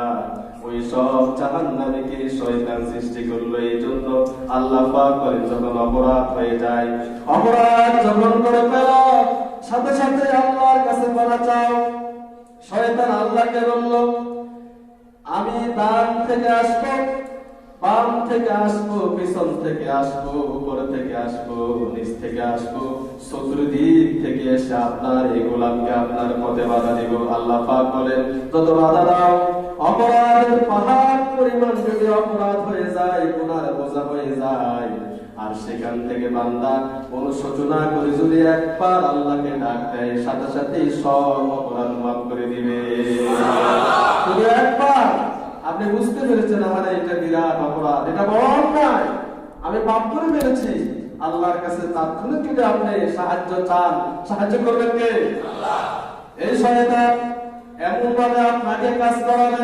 Speaker 1: ওই সব জাহান্নামীকে শয়তান সৃষ্টি করলো। এই জন্য আল্লাহ পাক বলেন যখন অপরাধ হয়ে যায়, অপরাধ যখন করে ফেলো, সাথে সাথে আল্লাহর কাছে পানা চাও। শয়তান আল্লাহকে বলল আমি ডান থেকে আসবো, বাম থেকে আসবো, পিছন থেকে আসবো, উপর থেকে আসবো, নিচ থেকে আসবো, চতুর্দিক থেকে এসে আপনার এই গোলামকে আপনার পথে বাধা দিব। আল্লাহ পাক বলেন যত বাধা দাও, অপরাধের পাহাড় পরিমাণ যদি অপরাধ হয়ে যায়, গুনার বোঝা হয়ে যায়, আর সেখান থেকে বান্দা অনুশোচনা করে যদি একবার আল্লাহকে ডাক দেয়, সাথে সাথে সব অপরাধ মাফ করে দিবে। শুধু একবার আপনি বুঝতে পেরেছেন আমার এটা বিরাট অপরাধ, এটা বড় অন্যায়, আমি পাপ করে ফেলেছি, আল্লাহর কাছে তাৎক্ষণিক যদি আপনি সাহায্য চান, সাহায্য করবেন কে? আল্লাহ। এই শয়তান এমন ভাবে আপনাকে কাজ করাবে,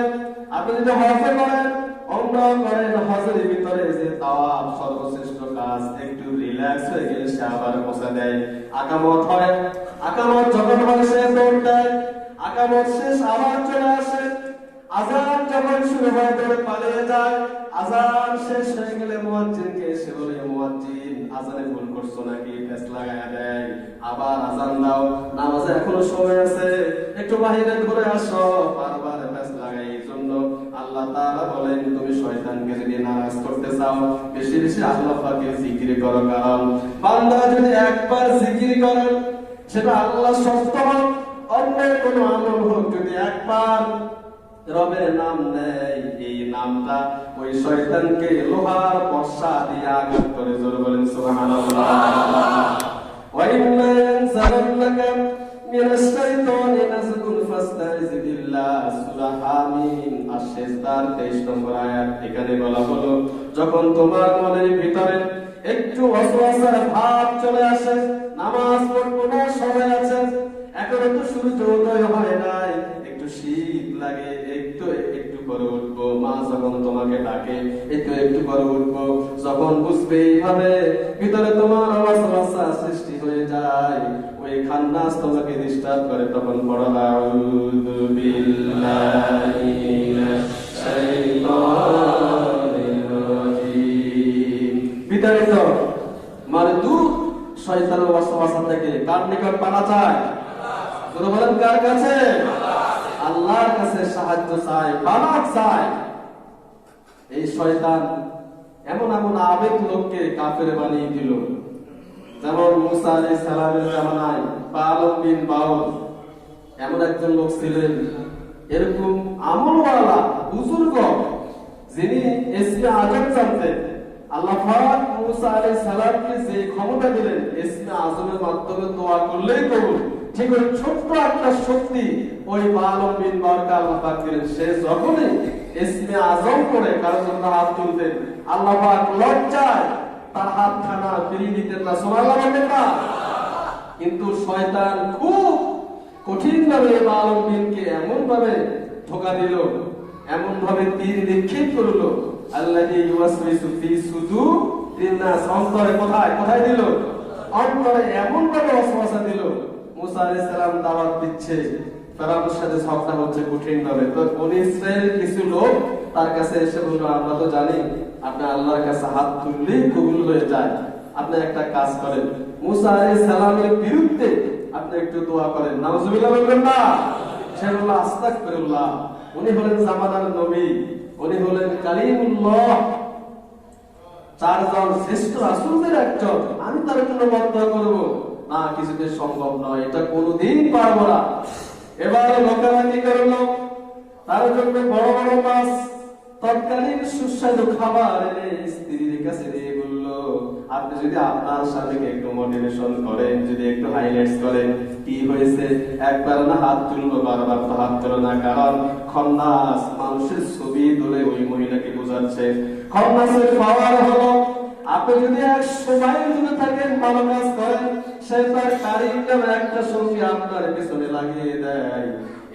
Speaker 1: আপনি যদি হজে করেন, ওমরা করেন, হজের ভিতরে যে তাওয়াফ সর্বশ্রেষ্ঠ কাজ, একটু রিল্যাক্স হয়ে গেলে সে আবার বসে দেয়। আকামত হয়, আকামত যখন হয় সে দৌড় দেয়, আকামত শেষ আবার চলে আসে, আযান যখন শুরু হয় দৌড়ে পালিয়ে যায়, আযান শেষ হয়ে গেলে মুয়াজ্জিনকে এসে বলে মুয়াজ্জিন আযানে ভুল করছো নাকি, ফেস লাগায়া দেয়, আবার আযান দাও, নামাজে এখনো সময় আছে, একটু বাইরে ঘুরে আসো, বারবার ফেস লাগাই। এই জন্য আল্লাহ তাআলা বলেন তুমি শয়তানকে যদি নারাজ করতে চাও, বেশি বেশি আল্লাহ পাকের জিকির করো, কারণ বান্দা যদি একবার জিকির করে, সেটা আল্লাহ শব্দ হোক, অন্য কোনো আমল হোক, যদি একবার রবের নাম নেয়, এই নামটা ওই শয়তানকে লোহার বর্ষা দিয়ে আঘাত করে। জোরে বলেন সুবহানাল্লাহ। ওয়া ইন্না ইয়ানসারুল্লাকা মিনাশ শাইতানি নাযগুন ফাসতাইজ বিল্লাহ, সূরা হামিম আশ-সিজদার 23 নম্বর আয়াত। এখানে বলা হলো যখন তোমার মনের ভিতরে একটু ওয়াসওয়াসার ভাব চলে আসে, নামাজ পড়বো না সময় আছে, এখনো তো সূর্য উদয় হয় নাই, একটু শীত লাগে, একটু একটু করে উঠবো, মা যখন তোমাকে ডাকে একটু একটু করে উঠবো, যখন বুঝবে এইভাবে ভিতরে তোমার ওয়াসওয়াসা সৃষ্টি হয়ে যায়, ওই খান্নাস তোমাকে ডিস্টার্ব করে, তখন পড়ো আউযু বিল্লাহি মিনাশ শাইতানির রাজীম। বিতাড়িত মানে দূর শয়তানের ওয়াসওয়াসা থেকে কার নিকট পানা চায়? আল্লাহ। বলেন কার কাছে? আল্লাহর কাছে সাহায্য চাই, পানা চাই। এই শয়তান এমন এমন আবেগ লোককে কাফের বানিয়ে দিল। যেমন মুসা আলাইহিস সালামের জামানায় বালম বিন বাউল এমন একজন লোক ছিলেন, এরকম আমলওয়ালা বুজুর্গ, যিনি ইসমে আজম জানতেন। আল্লাহ পাক মুসা আলাইহিস সালামকে যে ক্ষমতা দিলেন ইসমে আজমের মাধ্যমে দোয়া করলেই কবুল, ঠিক ওই ছোট্ট একটা শক্তি ওই বালম বিন বাউলকে আল্লাহ পাক দিলেন। সে যখনই ইসমে আজম করে কারোর জন্য হাত তুলতেন, আল্লাহ পাক লজ্জায় তার হাতখানা ফিরিয়ে দিতেন না। সুবহানাল্লাহ বলেন না? কিন্তু শয়তান খুব কঠিন ভাবে বালম বিনকে এমন ভাবে ধোঁকা দিল, এমন ভাবে তীর নিক্ষেপ করলো, আল্লাযী ইউওয়াসওয়িসু ফি সুদুরিন নাস, অন্তরে কোথায় কোথায় দিল? অন্তরে এমন ভাবে ওয়াসওয়াসা দিল। মুসা আলাইহিস সালাম দাওয়াত দিচ্ছে, ফেরাউনের সাথে ঝগড়া হচ্ছে কঠিন ভাবে। তো বনি ইসরাইলের কিছু লোক তার কাছে এসে বলল, আমরা তো জানি আপনি আল্লাহর কাছে হাত তুললেই কবুল হয়ে যায়, আপনি একটা কাজ করেন, মুসা আলাইহিস সালামের বিরুদ্ধে আপনি একটু দোয়া করেন। নাউজুবিল্লাহ বলবেন না? সে বলল আস্তাগফিরুল্লাহ। উনি হলেন জামানার নবী, উনি হলেন কালিমুল্লাহ, চারজন শ্রেষ্ঠ রাসূলদের একজন, আমি তার জন্য বদদোয়া করব না? কিছুতে সম্ভব নয়, এটা কোনোদিন পারবো না। এবারে লোকেরা কি করলো? তার জন্য বড় বড় মাছ, তৎকালীন সুস্বাদু খাবার এনে স্ত্রীর কাছে দিয়ে বলল, আপনি যদি আপনার স্বামীকে একটু মোটিভেশন করেন, যদি একটু হাইলাইটস করেন, কি হয়েছে? একবার না হাত তুললো, বারবার তো হাত তুলো না, কারণ খন্নাস মানুষের ছবি তুলে ওই মহিলাকে বোঝাচ্ছে। খন্নাসের পাওয়ার হলো, আপনি যদি 100 মাইল দূরে থাকেন, ভালো কাজ করেন, সে তার কারিন নামে একটা সঙ্গী আপনার পিছনে লাগিয়ে দেয়।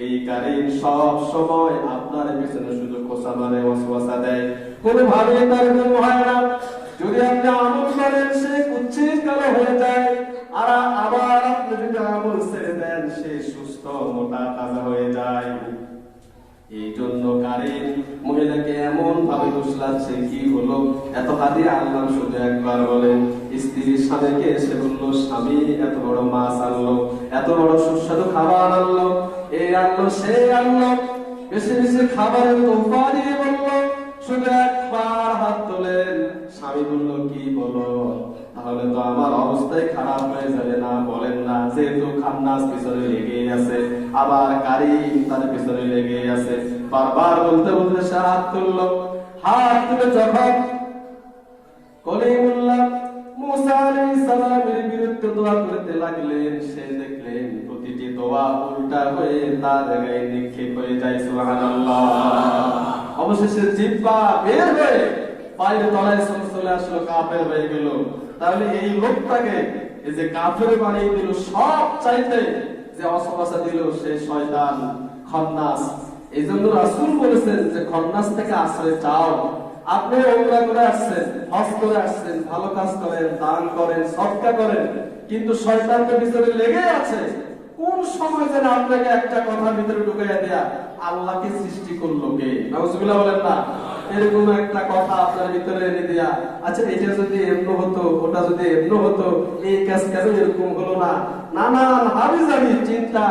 Speaker 1: এই কারিন সব সময় আপনার পিছনে শুধু খোঁচা মারে, ওয়াসওয়াসা দেয়, কোনোভাবে তার জন্য হয় না। যদি আপনি আমল করেন, সে কুচ্ছিত কালো হয়ে যায়, আর আবার আপনি যদি আমল ছেড়ে দেন, সে সুস্থ মোটা তাজা হয়ে যায়। এই জন্য কারিন মহিলাকে এমন ভাবে দুষলাচ্ছে। কি হলো? এত হাদিয়া আনলাম, শুধু একবার বলেন। স্ত্রীর স্বামীকে এসে বললো, স্বামী এত বড় মাছ আনলো, এত বড় সুস্বাদু খাবার আনলো, এই আনলো সে আনলো, বেশি বেশি খাবারের তোফা দিয়ে বললো, শুধু একবার হাত তোলেন। স্বামী বললো, কি বলো? তাহলে তো আমার অবস্থায় খারাপ হয়ে যাবে। না, বলেন না। যেহেতু খান্নাস পিছনে লেগে আছে, আবার কারিম তার পিছনে লেগে আছে, বারবার বলতে বলতে সে হাত তুললো। হাত তুলে যখন কলিমুল্লাহ মুসা আলাইহিস সালামের বিরুদ্ধে দোয়া করতে লাগলেন, সে দেখলেন প্রতিটি দোয়া উল্টা হয়ে তার গায়ে নিক্ষেপ হয়ে যায়। সুবহানাল্লাহ। অবশেষে জিহ্বা বের হয়ে পায়ের তলায় চলে আসলো, কাফের হয়ে গেল। তাহলে এই লোকটাকে এই যে কাফের বানিয়ে দিল, সব চাইতে যে অসবাসা দিল, সে শয়তান, খন্নাস। এই জন্য রাসূল বলেছেন যে খন্নাস থেকে আশ্রয় চাও। আপনি ওমরা করে আসছেন, হজ করে আসছেন, ভালো কাজ করেন, দান করেন, সদকা করেন, কিন্তু শয়তানকে ভিতরে লেগে আছে। কোন সময় যেন আপনাকে একটা কথা ভিতরে ঢুকাইয়া দেয়া, আল্লাহকে সৃষ্টি করলো কে? নাউজুবিল্লাহ বলেন না? এরকম একটা কথা আপনার ভিতরে এনে দেয়া, আচ্ছা এটা যদি এমন হতো, ওটা যদি এমন হতো, এই কাজ কেন এরকম হলো না? নানান হাবিজাবি চিন্তা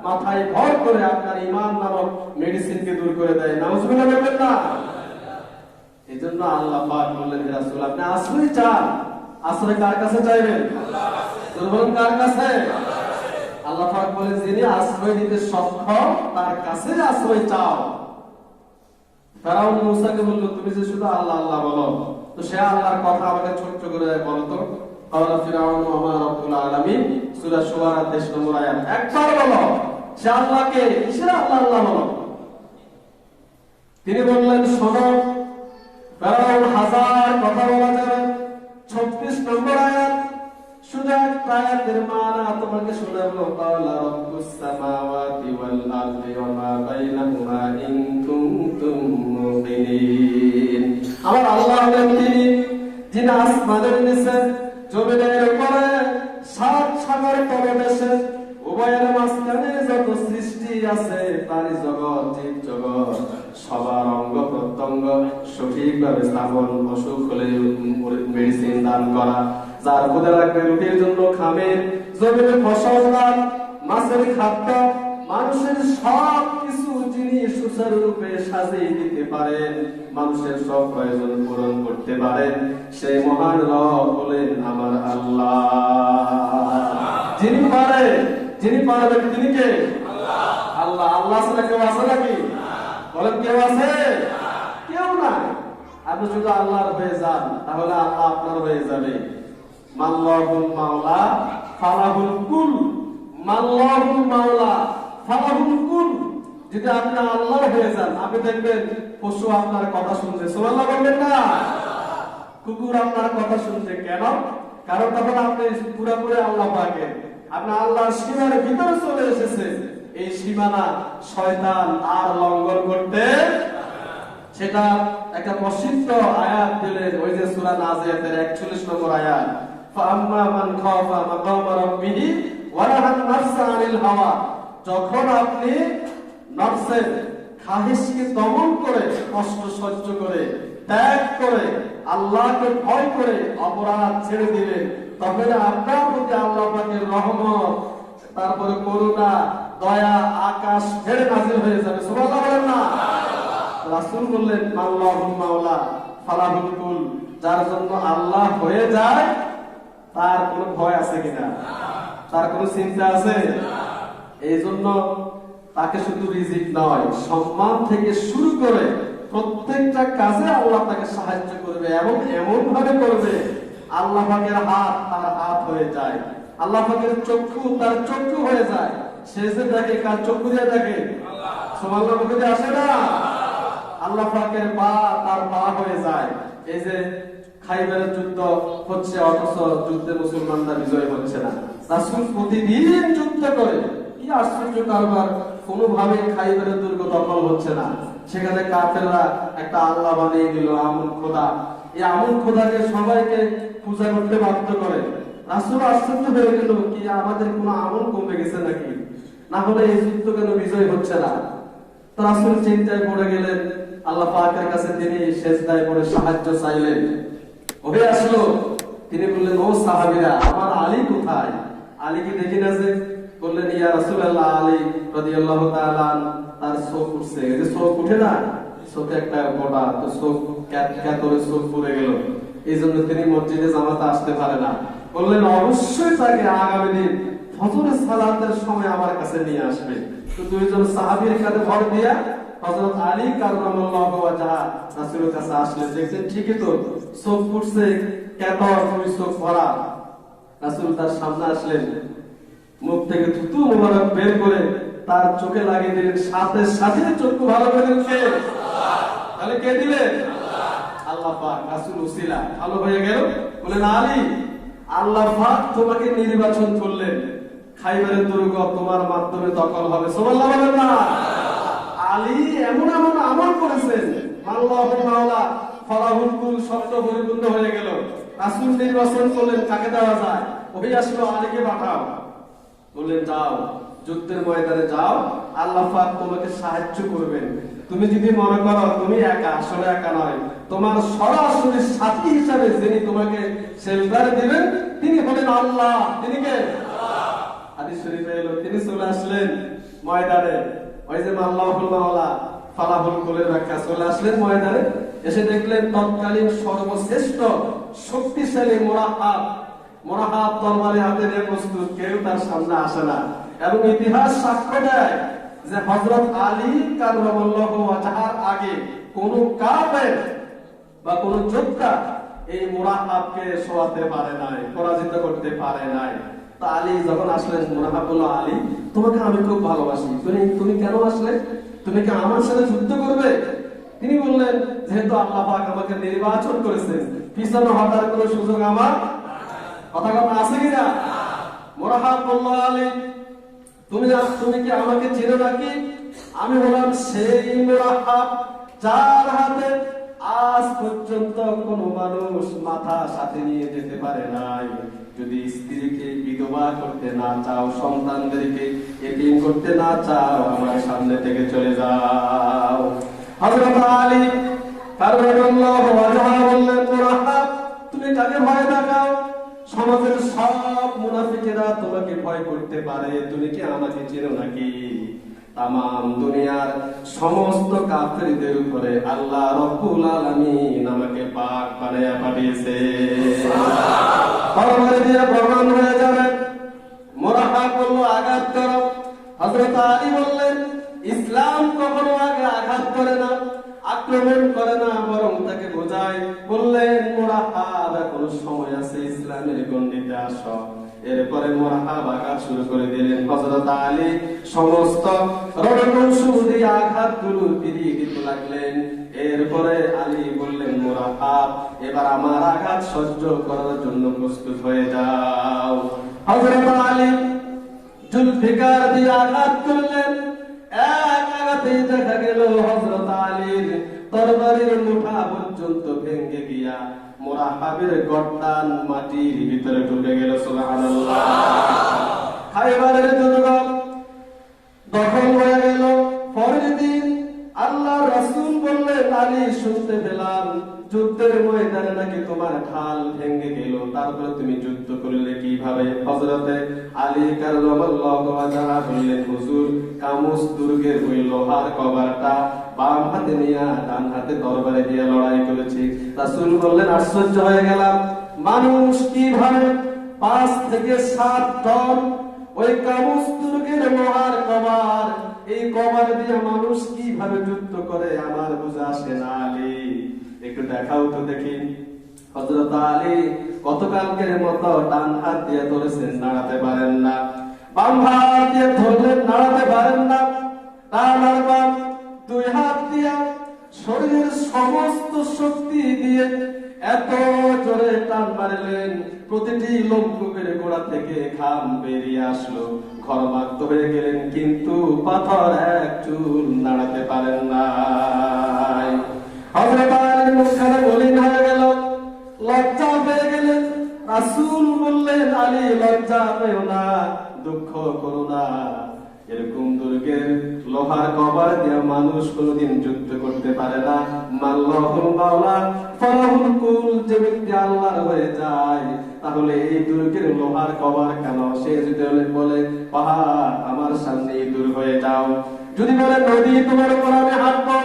Speaker 1: মাথায় ভর করে আপনার ঈমান নামক মেডিসিনকে দূর করে দেয়। নাউজুবিল্লাহ বলেন না? এজন্য আল্লাহ পাক বললেন, হে রাসূল, আপনি আশ্রয় চান। আশ্রয় কার কাছে চাইবেন? আল্লাহর কাছে। বলুন কার কাছে? আল্লাহ পাক বলেন, যিনি আশ্রয় দিতে সক্ষম তার কাছে আশ্রয় চাও। ফেরাউন মুসাকে বলল, তুমি যে শুধু আল্লাহ আল্লাহ বলো, তো সে আল্লাহর কথা আমাকে ছোট্ট করে বলো তো। ক্বালা ফিরআউন ওয়া মা রাব্বুল আলামিন, সূরা শুআরা 23 নম্বর আয়াত। একবার বলো সে আল্লাহকে, কিসের আল্লাহ আল্লাহ বলো। তিনি বললেন, শোনো, ফেরাউন হাজার কথা বলা যাবে। 36 নম্বর আয়াত, শুধু একটা আয়াতের মানা তোমাকে শোনাবো। ক্বালা রাব্বুস সামাওয়াতি ওয়াল আরদি ওয়া মা বাইনাহুমা ইন কুনতুম মুকিনিন। আমার আল্লাহ হলেন তিনি, যিনি আসমানের নিচে, জমিনের উপরে, সাত সাগর তলদেশে, উভয়ের মাঝখানে যত সৃষ্টি আছে, প্রাণী জগৎ, জীব জগৎ, সবার অঙ্গ প্রত্যঙ্গ সঠিকভাবে স্থাপন, অসুখ হলে মেডিসিন দান করা, যার ক্ষুধা লাগবে রুটির জন্য খামের, জমিনে ফসল দান, মাছের খাদ্য, মানুষের সব কিছু যিনি সুচারুরূপে সাজিয়ে দিতে পারেন, মানুষের সব প্রয়োজন পূরণ করতে পারেন, সেই মহান রব হলেন আমার আল্লাহ। যিনি পারবেন তিনি কে? আল্লাহ। আল্লাহ ছাড়া কেউ আছে নাকি? বলেন কেউ আছে? কেউ না। আপনি যদি আল্লাহর হয়ে যান তাহলে আল্লাহ আপনার হয়ে যাবে। মাল্লাহুল মাওলা ফালাহুল কুল, মাল্লাহুল মাওলা ফালাহুল কুল। যদি আপনি আল্লাহর হয়ে যান, আপনি দেখবেন পশু আপনার কথা শুনছে। সুবহানাল্লাহ বলবেন না? কুকুর আপনার কথা শুনছে কেন? কারণ তখন আপনি পুরোপুরি আল্লাহ পাকের, আপনি আল্লাহর সীমার ভিতরে চলে এসেছে। এই সীমানা শয়তান আর লঙ্ঘন করতে, সেটা একটা প্রসিদ্ধ আয়াত দিলেন ওই যে সূরা নাজিয়াতের 41 নম্বর আয়াত, ফাআম্মা মান খাফা মাকামা রাব্বিহি ওয়া নাহান নাফসা আনিল হাওয়া। যখন আপনি নফসের খাহিশকে দমন করে, কষ্ট সহ্য করে, ত্যাগ করে, আল্লাহকে ভয় করে অপরাধ ছেড়ে দিলেন, তখন আপনার প্রতি আল্লাহ পাকের রহমত, তারপরে করুণা, দয়া আকাশ ফেরে নাজিল হয়ে যাবে। সুবহানাল্লাহ বলেন না? রাসূল বললেন আল্লাহুল মাওলা ফালাহুল কুল। যার জন্য আল্লাহ হয়ে যায় তার কোনো ভয় আছে কিনা? তার কোনো চিন্তা আছে? এই জন্য তাকে শুধু রিজিক নয়, সম্মান থেকে শুরু করে প্রত্যেকটা কাজে আল্লাহ তাকে সাহায্য করবে এবং এমন ভাবে করবে আল্লাহ পাকের হাত তার হাত হয়ে যায়, আল্লাহ পাকের চক্ষু তার চক্ষু হয়ে যায়। সে যে দেখে, কার চক্ষু দিয়ে দেখে? সুবহানাল্লাহ বলতে আসে না? আল্লাহ পাকের পা তার পা হয়ে যায়। এই যে খাইবারের যুদ্ধ হচ্ছে, অথচ যুদ্ধে মুসলমানরা বিজয় হচ্ছে না। রাসূল প্রতিদিন যুদ্ধ করে, কি আশ্চর্য কারবার, কোনোভাবে খাইবারের দুর্গ দখল হচ্ছে না। সেখানে কাফেররা একটা আল্লাহ বানিয়ে দিল, আমুন খোদা। এই আমুন খোদাকে সবাইকে পূজা করতে বাধ্য করে। রাসূল আশ্চর্য হয়ে গেল, কি আমাদের কোনো আমল কমে গেছে নাকি? না হলে এই যুদ্ধ কেন বিজয় হচ্ছে না? তো রাসূল চিন্তায় পড়ে গেলেন। আল্লাহ পাকের কাছে তিনি সেজদায় পড়ে সাহায্য চাইলেন। হয়ে আসলো, তিনি বললেন, ও সাহাবীরা, আমার আলী কোথায়? আলীকে দেখি না যে? বললেন, ইয়া রাসূলুল্লাহ, আলী রাদিয়াল্লাহু তাআলা তার চোখ উঠছে। এই যে চোখ উঠে না, চোখে একটা গোটা, তো চোখ ক্যাট করে চোখ পুড়ে গেল। এই জন্য তিনি মসজিদে জামাতে আসতে পারে না। বললেন, অবশ্যই তাকে আগামী দিন ফজরের সালাতের সময় আমার কাছে নিয়ে আসবে। তো দুইজন সাহাবীর কাছে ভর দিয়া হযরত আলী কাররামাল্লাহু ওয়াজহা রাসূলের কাছে আসলেন। দেখছেন ঠিকই তো চোখ ফুটছে, কেতর দুই চোখ ভরা। রাসূল তার সামনে আসলেন, মুখ থেকে থুতু মোবারক বের করে তার চোখে লাগিয়ে দিলেন। সাথে সাথে চক্ষু ভালো করে দিলেন। তাহলে কে দিলেন? আল্লাহ পাক। রাসূল উসিলা ভালো হয়ে গেল। বলেন, আলী, আল্লাহ পাক তোমাকে নির্বাচন করলেন, খাইবারের দুর্গ তোমার মাধ্যমে দখল হবে। সুবহানাল্লাহ বলেন না? আলী এমন এমন আমল করেছেন, আল্লাহুল মাওলা ফালাহুল কুল শব্দ পরিপূর্ণ হয়ে গেল। রাসূল নির্বাচন করলেন কাকে দেওয়া যায়। ওই আসলো, আলীকে পাঠাও। বললেন, যাও, যুদ্ধের ময়দানে যাও, আল্লাহ পাক তোমাকে সাহায্য করবেন। তুমি যদি মনে করো তুমি একা, আসলে একা নয়, তোমার সরাসরি সাথী হিসাবে যিনি তোমাকে শেলটার দিবেন তিনি হলেন আল্লাহ। তিনি কে? হাদিস শরীফে এলো, তিনি চলে আসলেন ময়দানে। ওই যে আল্লাহুল মাওলা ফালাহুল কুলের ব্যাখ্যা, চলে আসলেন ময়দানে। এসে দেখলেন তৎকালীন সর্বশ্রেষ্ঠ শক্তিশালী মোরাহাব তরবারি হাতে নিয়ে প্রস্তুত, কেউ তার সামনে আসে না। এবং ইতিহাস সাক্ষ্য দেয় যে হযরত আলী কাররামাল্লাহু ওয়াজহার আগে কোন কাফের বা কোন যোদ্ধা এই মোরাহাবকে শোয়াতে পারে নাই, পরাজিত করতে পারে নাই। তো আলী যখন আসলেন, মোরাহাব বলল, আলী, তোমাকে আমি খুব ভালোবাসি, তুমি কেন আসলে? তুমি কি আমার সাথে যুদ্ধ করবে? তিনি বললেন, যেহেতু আল্লাহ পাক আমাকে নির্বাচন করেছেন, পিছনে হটার কোনো সুযোগ আমার কথা আছে কিনা? মোরাহাব বলল, আলী, তুমি কি আমাকে চেনো নাকি? আমি হলাম সেই মোরাহাব যার হাতে আজ পর্যন্ত কোন মানুষ মাথা সাথে নিয়ে যেতে পারে নাই। যদি স্ত্রীকে বিধবা করতে না চাও, সন্তানদেরকে এতিম করতে না চাও, আমার সামনে থেকে চলে যাও। হযরত আলী কাররামাল্লাহু ওয়াজহা বললেন, মোরাহাব, তুমি কাকে ভয় দেখাও? সমাজের সব মুনাফিকেরা তোমাকে ভয় করতে পারে, তুমি কি আমাকে চেনো নাকি? তামাম দুনিয়ার সমস্ত কাফেরদের উপরে আল্লাহ রাব্বুল আলামিন আমাকে পাক বানায়া পাঠিয়েছে। তরবারি দিয়ে প্রমাণ হয়ে যাবে। মুরাহা করলো আঘাত করো। হযরত আলী বললেন, ইসলাম কখনো আগে আঘাত করে না, আক্রমণ করে না, বরং তাকে বোঝায়। বললেন, মুরাহাব এখনো সময় আছে, ইসলামের গণ্ডিতে আসো। এরপরে মুরাহাব আঘাত শুরু করে দিলেন। হযরত আলী সমস্ত রণকৌশল দিয়ে আঘাতগুলো ফিরিয়ে দিতে লাগলেন। এরপরে আলী বললেন, মুরাহাব এবার আমার আঘাত সহ্য করার জন্য প্রস্তুত হয়ে যাও। হযরত আলী জুলফিকার দিয়ে আঘাত করলেন। এক আঘাতেই দেখা গেল হযরত আলীর তরবারির মুঠা পর্যন্ত ভেঙে গিয়া মুরাহাবের গর্দান মাটির ভিতরে ঢুকে গেল। সুবহানাল্লাহ। খায়বারের দুর্গ দখল হয়ে গেল। পরের দিন আল্লাহর রাসূল বললেন, আলী শুনতে পেলাম যুদ্ধের ময়দানে নাকি তোমার ঢাল ভেঙে গেল, তারপরে তুমি যুদ্ধ করলে কিভাবে? হযরতে আলী কারামাল্লাহু ওয়াজহা বললেন, হুজুর কামুস দুর্গের ওই লোহার কভারটা বাম হাতে নিয়ে ডান হাতে তরবারি দিয়ে লড়াই করেছি। রাসূল বললেন, আশ্চর্য হয়ে গেলাম, মানুষ কিভাবে 5 থেকে 7 টন ওই কামুস দুর্গের লোহার কভার, এই কভার দিয়ে মানুষ কিভাবে যুদ্ধ করে আমার বুঝা আসে না। আলী একটু দেখাও তো দেখি। হযরত আলী গতকালকের মতো ডান হাত দিয়ে ধরেছেন, নাড়াতে পারেন না। বাম হাত দিয়ে ধরলেন, নাড়াতে পারেন না। ডান আর বাম দুই হাত দিয়ে শরীরের সমস্ত শক্তি দিয়ে এত জোরে টান মারলেন, প্রতিটি লোমকূপের গোড়া থেকে ঘাম বেরিয়ে আসলো, ঘর্মাক্ত হয়ে গেলেন, কিন্তু পাথর এক চুল নাড়াতে পারেন না। হযরত আলীর মুখখানা মলিন হয়ে গেল, লজ্জা পেয়ে গেলেন। রাসূল বললেন, আলী লজ্জা পেও না, দুঃখ করো না। এরকম দুর্গের লোহার কভার দিয়ে মানুষ কোনোদিন যুদ্ধ করতে পারে না। মাল্লাহুল মাওলা ফালাহুল কুল, যে ব্যক্তি আল্লাহর হয়ে যায় তাহলে এই দুর্গের লোহার কভার কেন? সে যদি বলে পাহাড় আমার সামনে দূর হয়ে যাও, যদি বলে নদী তোমার উপর আমি হাঁটবো,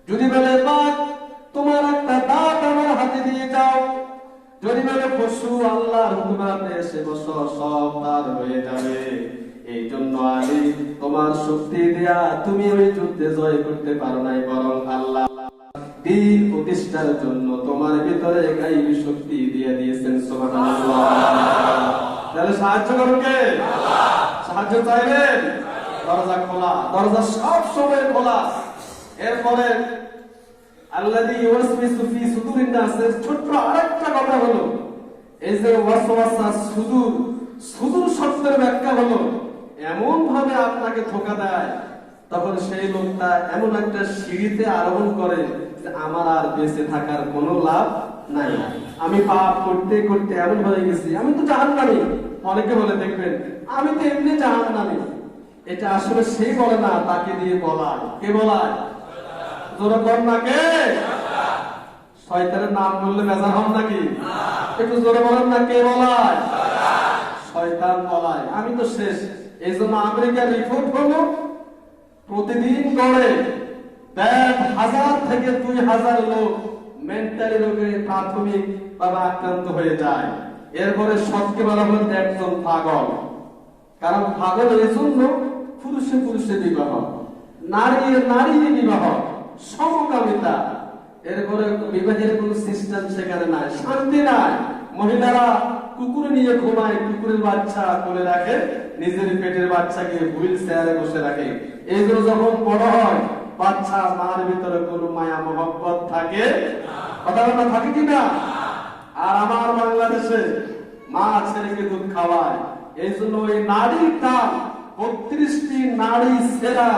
Speaker 1: যদি বলে বাঘ তোমার একটা দাঁত আমার হাতে দিয়ে যাও, যদি বলে পশু আল্লাহর হুকুমে এসে বসো, সব তার হয়ে যাবে। এই জন্য আলী তোমার শক্তি দিয়া তুমি ওই যুদ্ধে জয় করতে পারো নাই, বরং আল্লাহ দিন প্রতিষ্ঠার জন্য তোমার ভিতরে গায়বী শক্তি দিয়ে দিয়েছেন। সুবহানাল্লাহ। তাহলে সাহায্য করবে কে? আল্লাহ। সাহায্য চাইবেন, দরজা খোলা, দরজা সব সময় খোলা। এরপরে আল্লাযী ইউওয়াসওয়িসু ফি সুদুরিন নাস, ছোট্ট আরেকটা কথা হলো, এই যে ওয়াসওয়াসা সুদূর, সুদূর শব্দের ব্যাখ্যা হলো এমন ভাবে আপনাকে ধোঁকা দেয়, তখন সেই লোকটা এমন একটা সিঁড়িতে আরোহণ করে যে আমার আর বেঁচে থাকার কোনো লাভ নাই, আমি পাপ করতে করতে এমন হয়ে গেছি, আমি তো জাহান্নামী। অনেকে বলে দেখবেন আমি তো এমনি জাহান্নামী। এটা আসলে সে বলে না, তাকে দিয়ে বলায়। কে বলায়? জোরে বল না কে? শয়তানের নাম বললে বেজার হন নাকি? একটু জোরে বলেন না, কে বলায়? শয়তান বলায়। আমি তো শেষ। এই জন্য আমেরিকার রিপোর্ট হলো প্রতিদিন গড়ে 1,500 থেকে 2,000 লোক মেন্টালি রোগে প্রাথমিক ভাবে আক্রান্ত হয়ে যায়। এরপরে সবকে বলা হয় একজন পাগল। কারণ পাগল এই জন্য পুরুষে পুরুষে বিবাহ, নারী নারী বিবাহ, সমকামিতা। এরপরে বিবাহের কোন সিস্টেম সেখানে নাই, শান্তি নাই। মহিলারা কুকুর নিয়ে ঘুমায়, কুকুরের বাচ্চা কোলে রাখে, নিজের পেটের বাচ্চাকে হুইল চেয়ারে বসে রাখে। এইগুলো যখন বড় হয়, বাচ্চা মার ভিতরে কোনো মায়া মহব্বত থাকে, কথা বলা থাকে কিনা? আর আমার বাংলাদেশে মা ছেলেকে দুধ খাওয়ায়। এই জন্য ওই নারীর দাম 32টি নারী সেরা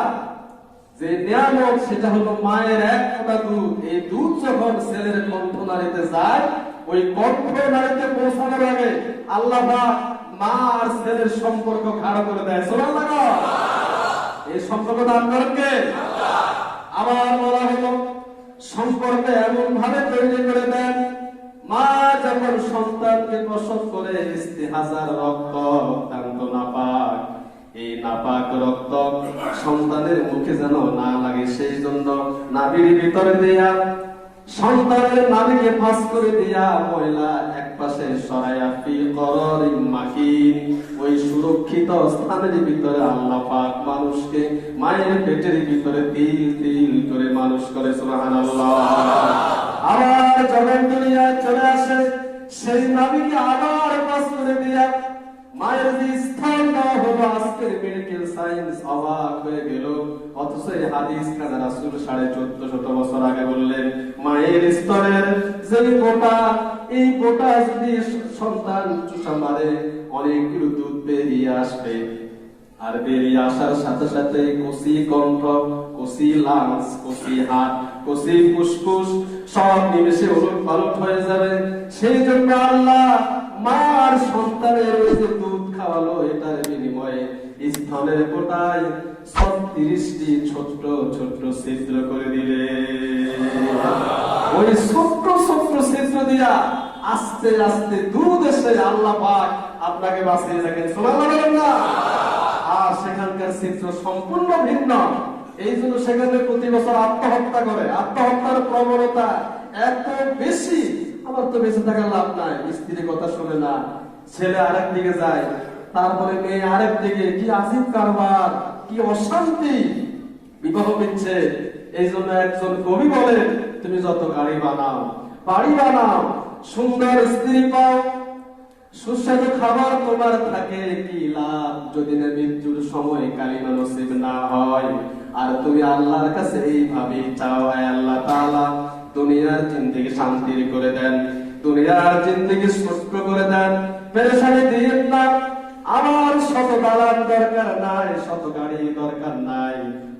Speaker 1: যে নিয়ামত, সেটা হলো মায়ের এক ফোঁটা দুধ। এই দুধ যখন ছেলের কণ্ঠ নারীতে যায়, ওই কণ্ঠ নারীতে পৌঁছানোর আগে আল্লাহ মা আর ছেলের সম্পর্ক খাড়া করে দেয়। সুবহানাল্লাহ। এই সম্পর্ক দান করেন কে? আবার বলা হলো সম্পর্ক এমন ভাবে তৈরি করে দেন, মা যখন সন্তানকে প্রসব করে ইস্তেহাজার রক্ত অত্যন্ত নাপাক, এই নাপাক রক্ত সন্তানের মুখে যেন না লাগে সেই জন্য নাভির ভিতরে দেয়া, সন্তানের নাভিকে ফাঁস করে দিয়া ময়লা এক পাশে সরাইয়া ফি করারিন মাকিন, ওই সুরক্ষিত স্থানের ভিতরে আল্লাহ পাক মানুষকে মায়ের পেটের ভিতরে তিল তিল করে মানুষ করে। সুবহানাল্লাহ। আবার যখন দুনিয়ায় চলে আসে সেই নাভিকে আবার পাস করে দিয়া মায়ের যে স্থান দেওয়া হলো, আজকের মেডিকেল সায়েন্স অবাক হয়ে গেল। অথচ এই হাদিস খানা রাসূল 1450 বছর আগে বললেন, মায়ের স্তরের যে বোটা, এই বোটা যদি সন্তান চুষা মারে অনেকগুলো দুধ বেরিয়ে আসবে, আর বেরিয়ে আসার সাথে সাথে কচি কণ্ঠ, কচি লাংস, কচি হাত, কচি ফুসফুস সব নিমেষে উলট পালট হয়ে যাবে। সেই জন্য আল্লাহ মার সন্তানের ওই যে দুধ খাওয়ালো, এটার বিনিময়ে স্তনের পোটায় 36টি ছোট্ট ছোট্ট ছিদ্র করে দিলে। ওই ছোট্ট ছোট্ট ছিদ্র দিয়া আস্তে আস্তে দুধ এসে আল্লাহ পাক আপনাকে বাঁচিয়ে রাখেন। সুবহানাল্লাহ। আর সেখানকার চিত্র সম্পূর্ণ ভিন্ন। এই জন্য সেখানে প্রতি বছর আত্মহত্যা করে, আত্মহত্যার প্রবণতা এত বেশি। আমার তো বেঁচে থাকার লাভ নাই, স্ত্রীর কথা শুনে না, ছেলে আরেক দিকে যায়, তারপরে মেয়ে আরেক দিকে। কি আজীব কারবার, কি অশান্তি, বিবাহ বিচ্ছেদ। এই জন্য একজন কবি বলে, তুমি যত গাড়ি বানাও, বাড়ি বানাও, সুন্দর স্ত্রী পাও, সুস্বাদু খাবার তোমার থাকে, কি লাভ যদি না মৃত্যুর সময় কালিমা নসিব না হয়। আর তুমি আল্লাহর কাছে এইভাবে চাও, আয় আল্লাহ তাআলা দুনিয়ার জিন্দেগি শান্তির করে দেন, দুনিয়ার জিন্দেগি সুস্থ করে দেন, পেরেশানি দিয়েন না। আমার শত দালান দরকার নাই, শত গাড়ি দরকার নাই,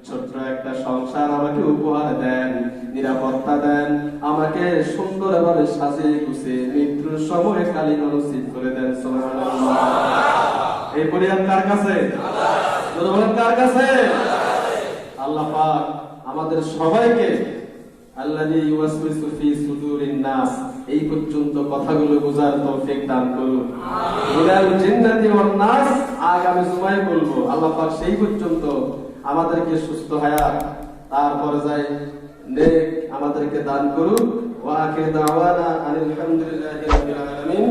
Speaker 1: ছোট্ট একটা সংসার আমাকে উপহার দেন, নিরাপত্তা দেন, আমাকে সুন্দরভাবে সাজিয়ে গুছিয়ে মৃত্যুর সময় কালিমা নসিব করে দেন। সুবহানাল্লাহ। এই পরিয়ান কার কাছে? বলেন কার কাছে? আল্লাহ পাক আমাদের সবাইকে আল্লাযী ইউওয়াসওয়িসু ফি সুদুরিন নাস এই পর্যন্ত কথাগুলো বোঝার তৌফিক দান করুন। মিনাল জিন্নাতি ওয়ান নাস আগামী জুমায় বলবো। আল্লাহ পাক সেই পর্যন্ত আমাদেরকে সুস্থ হায়াত, তারপরে যাই নেক আমাদেরকে দান করুন। ওয়া আখির দাওয়ানা আলহামদুলিল্লাহি রাব্বিল আলামিন।